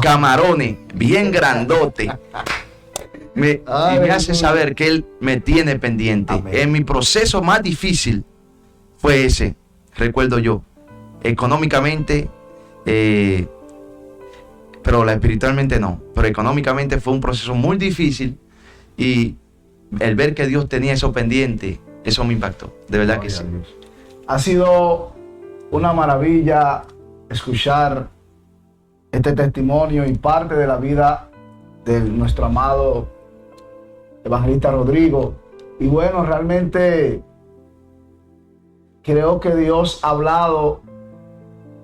camarones bien grandotes. Y me hace saber que Él me tiene pendiente. Amén. En mi proceso más difícil fue ese, recuerdo yo. Económicamente, pero espiritualmente no. Pero económicamente fue un proceso muy difícil. Y el ver que Dios tenía eso pendiente, eso me impactó. De verdad que sí. Ha sido una maravilla escuchar este testimonio y parte de la vida de nuestro amado evangelista Rodrigo. Y bueno, realmente creo que Dios ha hablado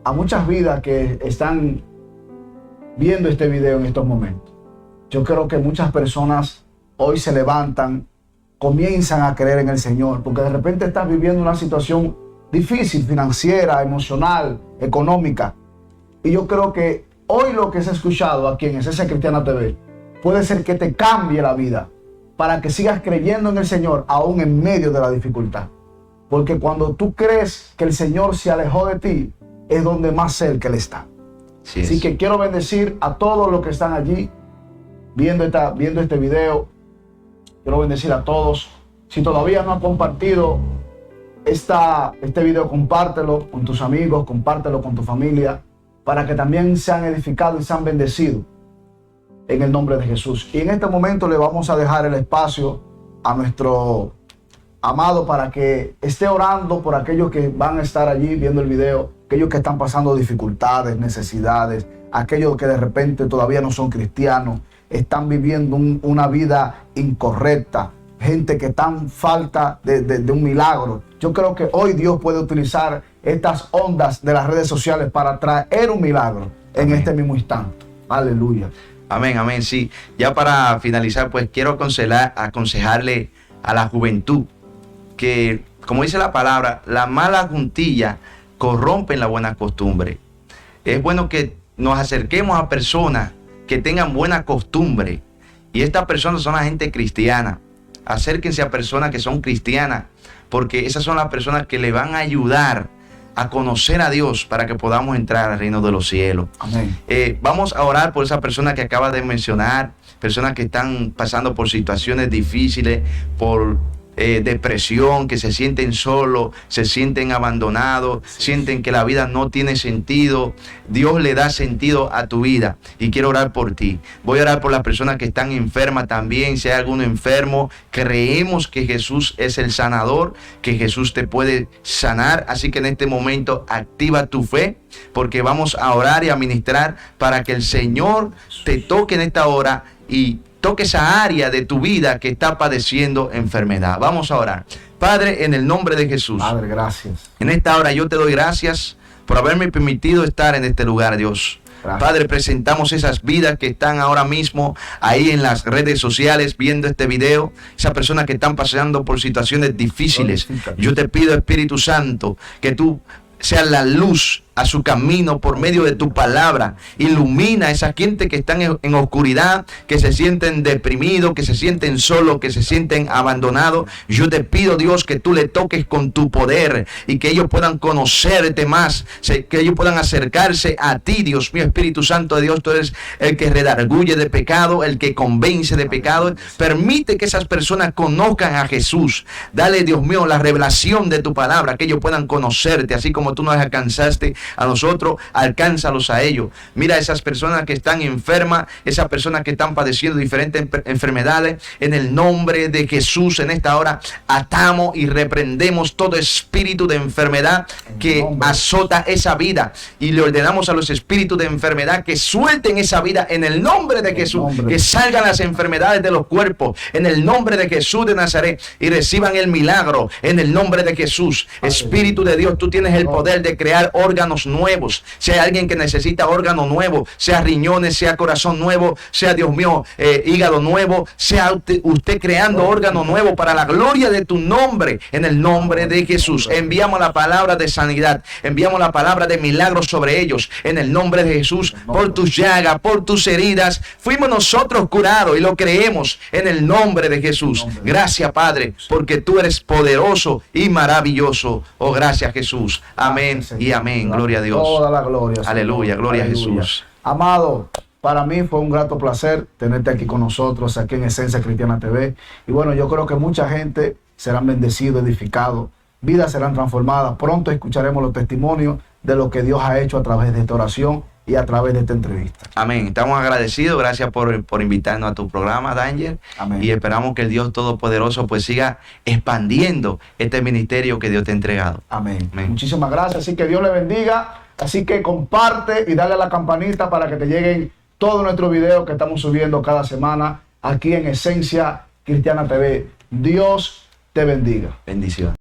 a muchas vidas que están viendo este video en estos momentos. Yo creo que muchas personas hoy se levantan, comienzan a creer en el Señor, porque de repente estás viviendo una situación difícil, financiera, emocional, económica. Y yo creo que hoy lo que se ha escuchado aquí en Esencia Cristiana TV puede ser que te cambie la vida para que sigas creyendo en el Señor aún en medio de la dificultad. Porque cuando tú crees que el Señor se alejó de ti, es donde más cerca Él está. Sí. Así que quiero bendecir a todos los que están allí viendo este video. Quiero bendecir a todos. Si todavía no han compartido este video compártelo con tus amigos, compártelo con tu familia, para que también sean edificados y sean bendecidos en el nombre de Jesús. Y en este momento le vamos a dejar el espacio a nuestro amado para que esté orando por aquellos que van a estar allí viendo el video, aquellos que están pasando dificultades, necesidades, aquellos que de repente todavía no son cristianos, están viviendo una vida incorrecta, gente que está en falta de un milagro. Yo creo que hoy Dios puede utilizar estas ondas de las redes sociales para traer un milagro en este mismo instante. Aleluya. Amén, amén, sí. Ya para finalizar, pues quiero aconsejarle a la juventud que, como dice la palabra, la mala juntilla corrompe la buena costumbre. Es bueno que nos acerquemos a personas que tengan buena costumbre. Y estas personas son la gente cristiana. Acérquense a personas que son cristianas, porque esas son las personas que le van a ayudar a conocer a Dios para que podamos entrar al reino de los cielos. Amén. Vamos a orar por esa persona que acaba de mencionar, personas que están pasando por situaciones difíciles, por depresión, que se sienten solos, se sienten abandonados, sienten que la vida no tiene sentido. Dios le da sentido a tu vida y quiero orar por ti. Voy a orar por las personas que están enfermas también. Si hay alguno enfermo, creemos que Jesús es el sanador, que Jesús te puede sanar. Así que en este momento activa tu fe, porque vamos a orar y a ministrar para que el Señor te toque en esta hora y toque esa área de tu vida que está padeciendo enfermedad. Vamos a orar. Padre, en el nombre de Jesús. Padre, gracias. En esta hora yo te doy gracias por haberme permitido estar en este lugar, Dios. Gracias. Padre, presentamos esas vidas que están ahora mismo ahí en las redes sociales viendo este video. Esas personas que están pasando por situaciones difíciles. Yo te pido, Espíritu Santo, que tú seas la luz a su camino por medio de tu palabra. Ilumina a esa gente que están en oscuridad, que se sienten deprimidos, que se sienten solos, que se sienten abandonados. Yo te pido, Dios, que tú le toques con tu poder y que ellos puedan conocerte más, que ellos puedan acercarse a ti, Dios mío. Espíritu Santo de Dios, tú eres el que redarguye de pecado, el que convence de pecado. Permite que esas personas conozcan a Jesús. Dale, Dios mío, la revelación de tu palabra, que ellos puedan conocerte, así como tú nos alcanzaste a nosotros, alcánzalos a ellos. Mira a esas personas que están enfermas, esas personas que están padeciendo diferentes enfermedades. En el nombre de Jesús, en esta hora atamos y reprendemos todo espíritu de enfermedad que azota esa vida, y le ordenamos a los espíritus de enfermedad que suelten esa vida en el nombre de Jesús, que salgan las enfermedades de los cuerpos en el nombre de Jesús de Nazaret y reciban el milagro en el nombre de Jesús. Espíritu de Dios, tú tienes el poder de crear órganos nuevos. Si hay alguien que necesita órgano nuevo, sea riñones, sea corazón nuevo, sea, Dios mío, hígado nuevo, sea usted creando órgano nuevo para la gloria de tu nombre, en el nombre de Jesús. Enviamos la palabra de sanidad, enviamos la palabra de milagros sobre ellos, en el nombre de Jesús. Por tus llagas, por tus heridas, fuimos nosotros curados y lo creemos en el nombre de Jesús. Gracias, Padre, porque tú eres poderoso y maravilloso. Oh, gracias, Jesús. Amén y amén. Gloria a Dios. Toda la gloria. Aleluya, gloria a Jesús. Amado, para mí fue un grato placer tenerte aquí con nosotros, aquí en Esencia Cristiana TV. Y bueno, yo creo que mucha gente serán bendecidos, edificados, vidas serán transformadas. Pronto escucharemos los testimonios de lo que Dios ha hecho a través de esta oración y a través de esta entrevista. Amén. Estamos agradecidos. Gracias por invitarnos a tu programa, Danger. Amén. Y esperamos que el Dios Todopoderoso pues siga expandiendo este ministerio que Dios te ha entregado. Amén. Amén. Muchísimas gracias. Así que Dios le bendiga. Así que comparte y dale a la campanita para que te lleguen todos nuestros videos que estamos subiendo cada semana aquí en Esencia Cristiana TV. Dios te bendiga. Bendición.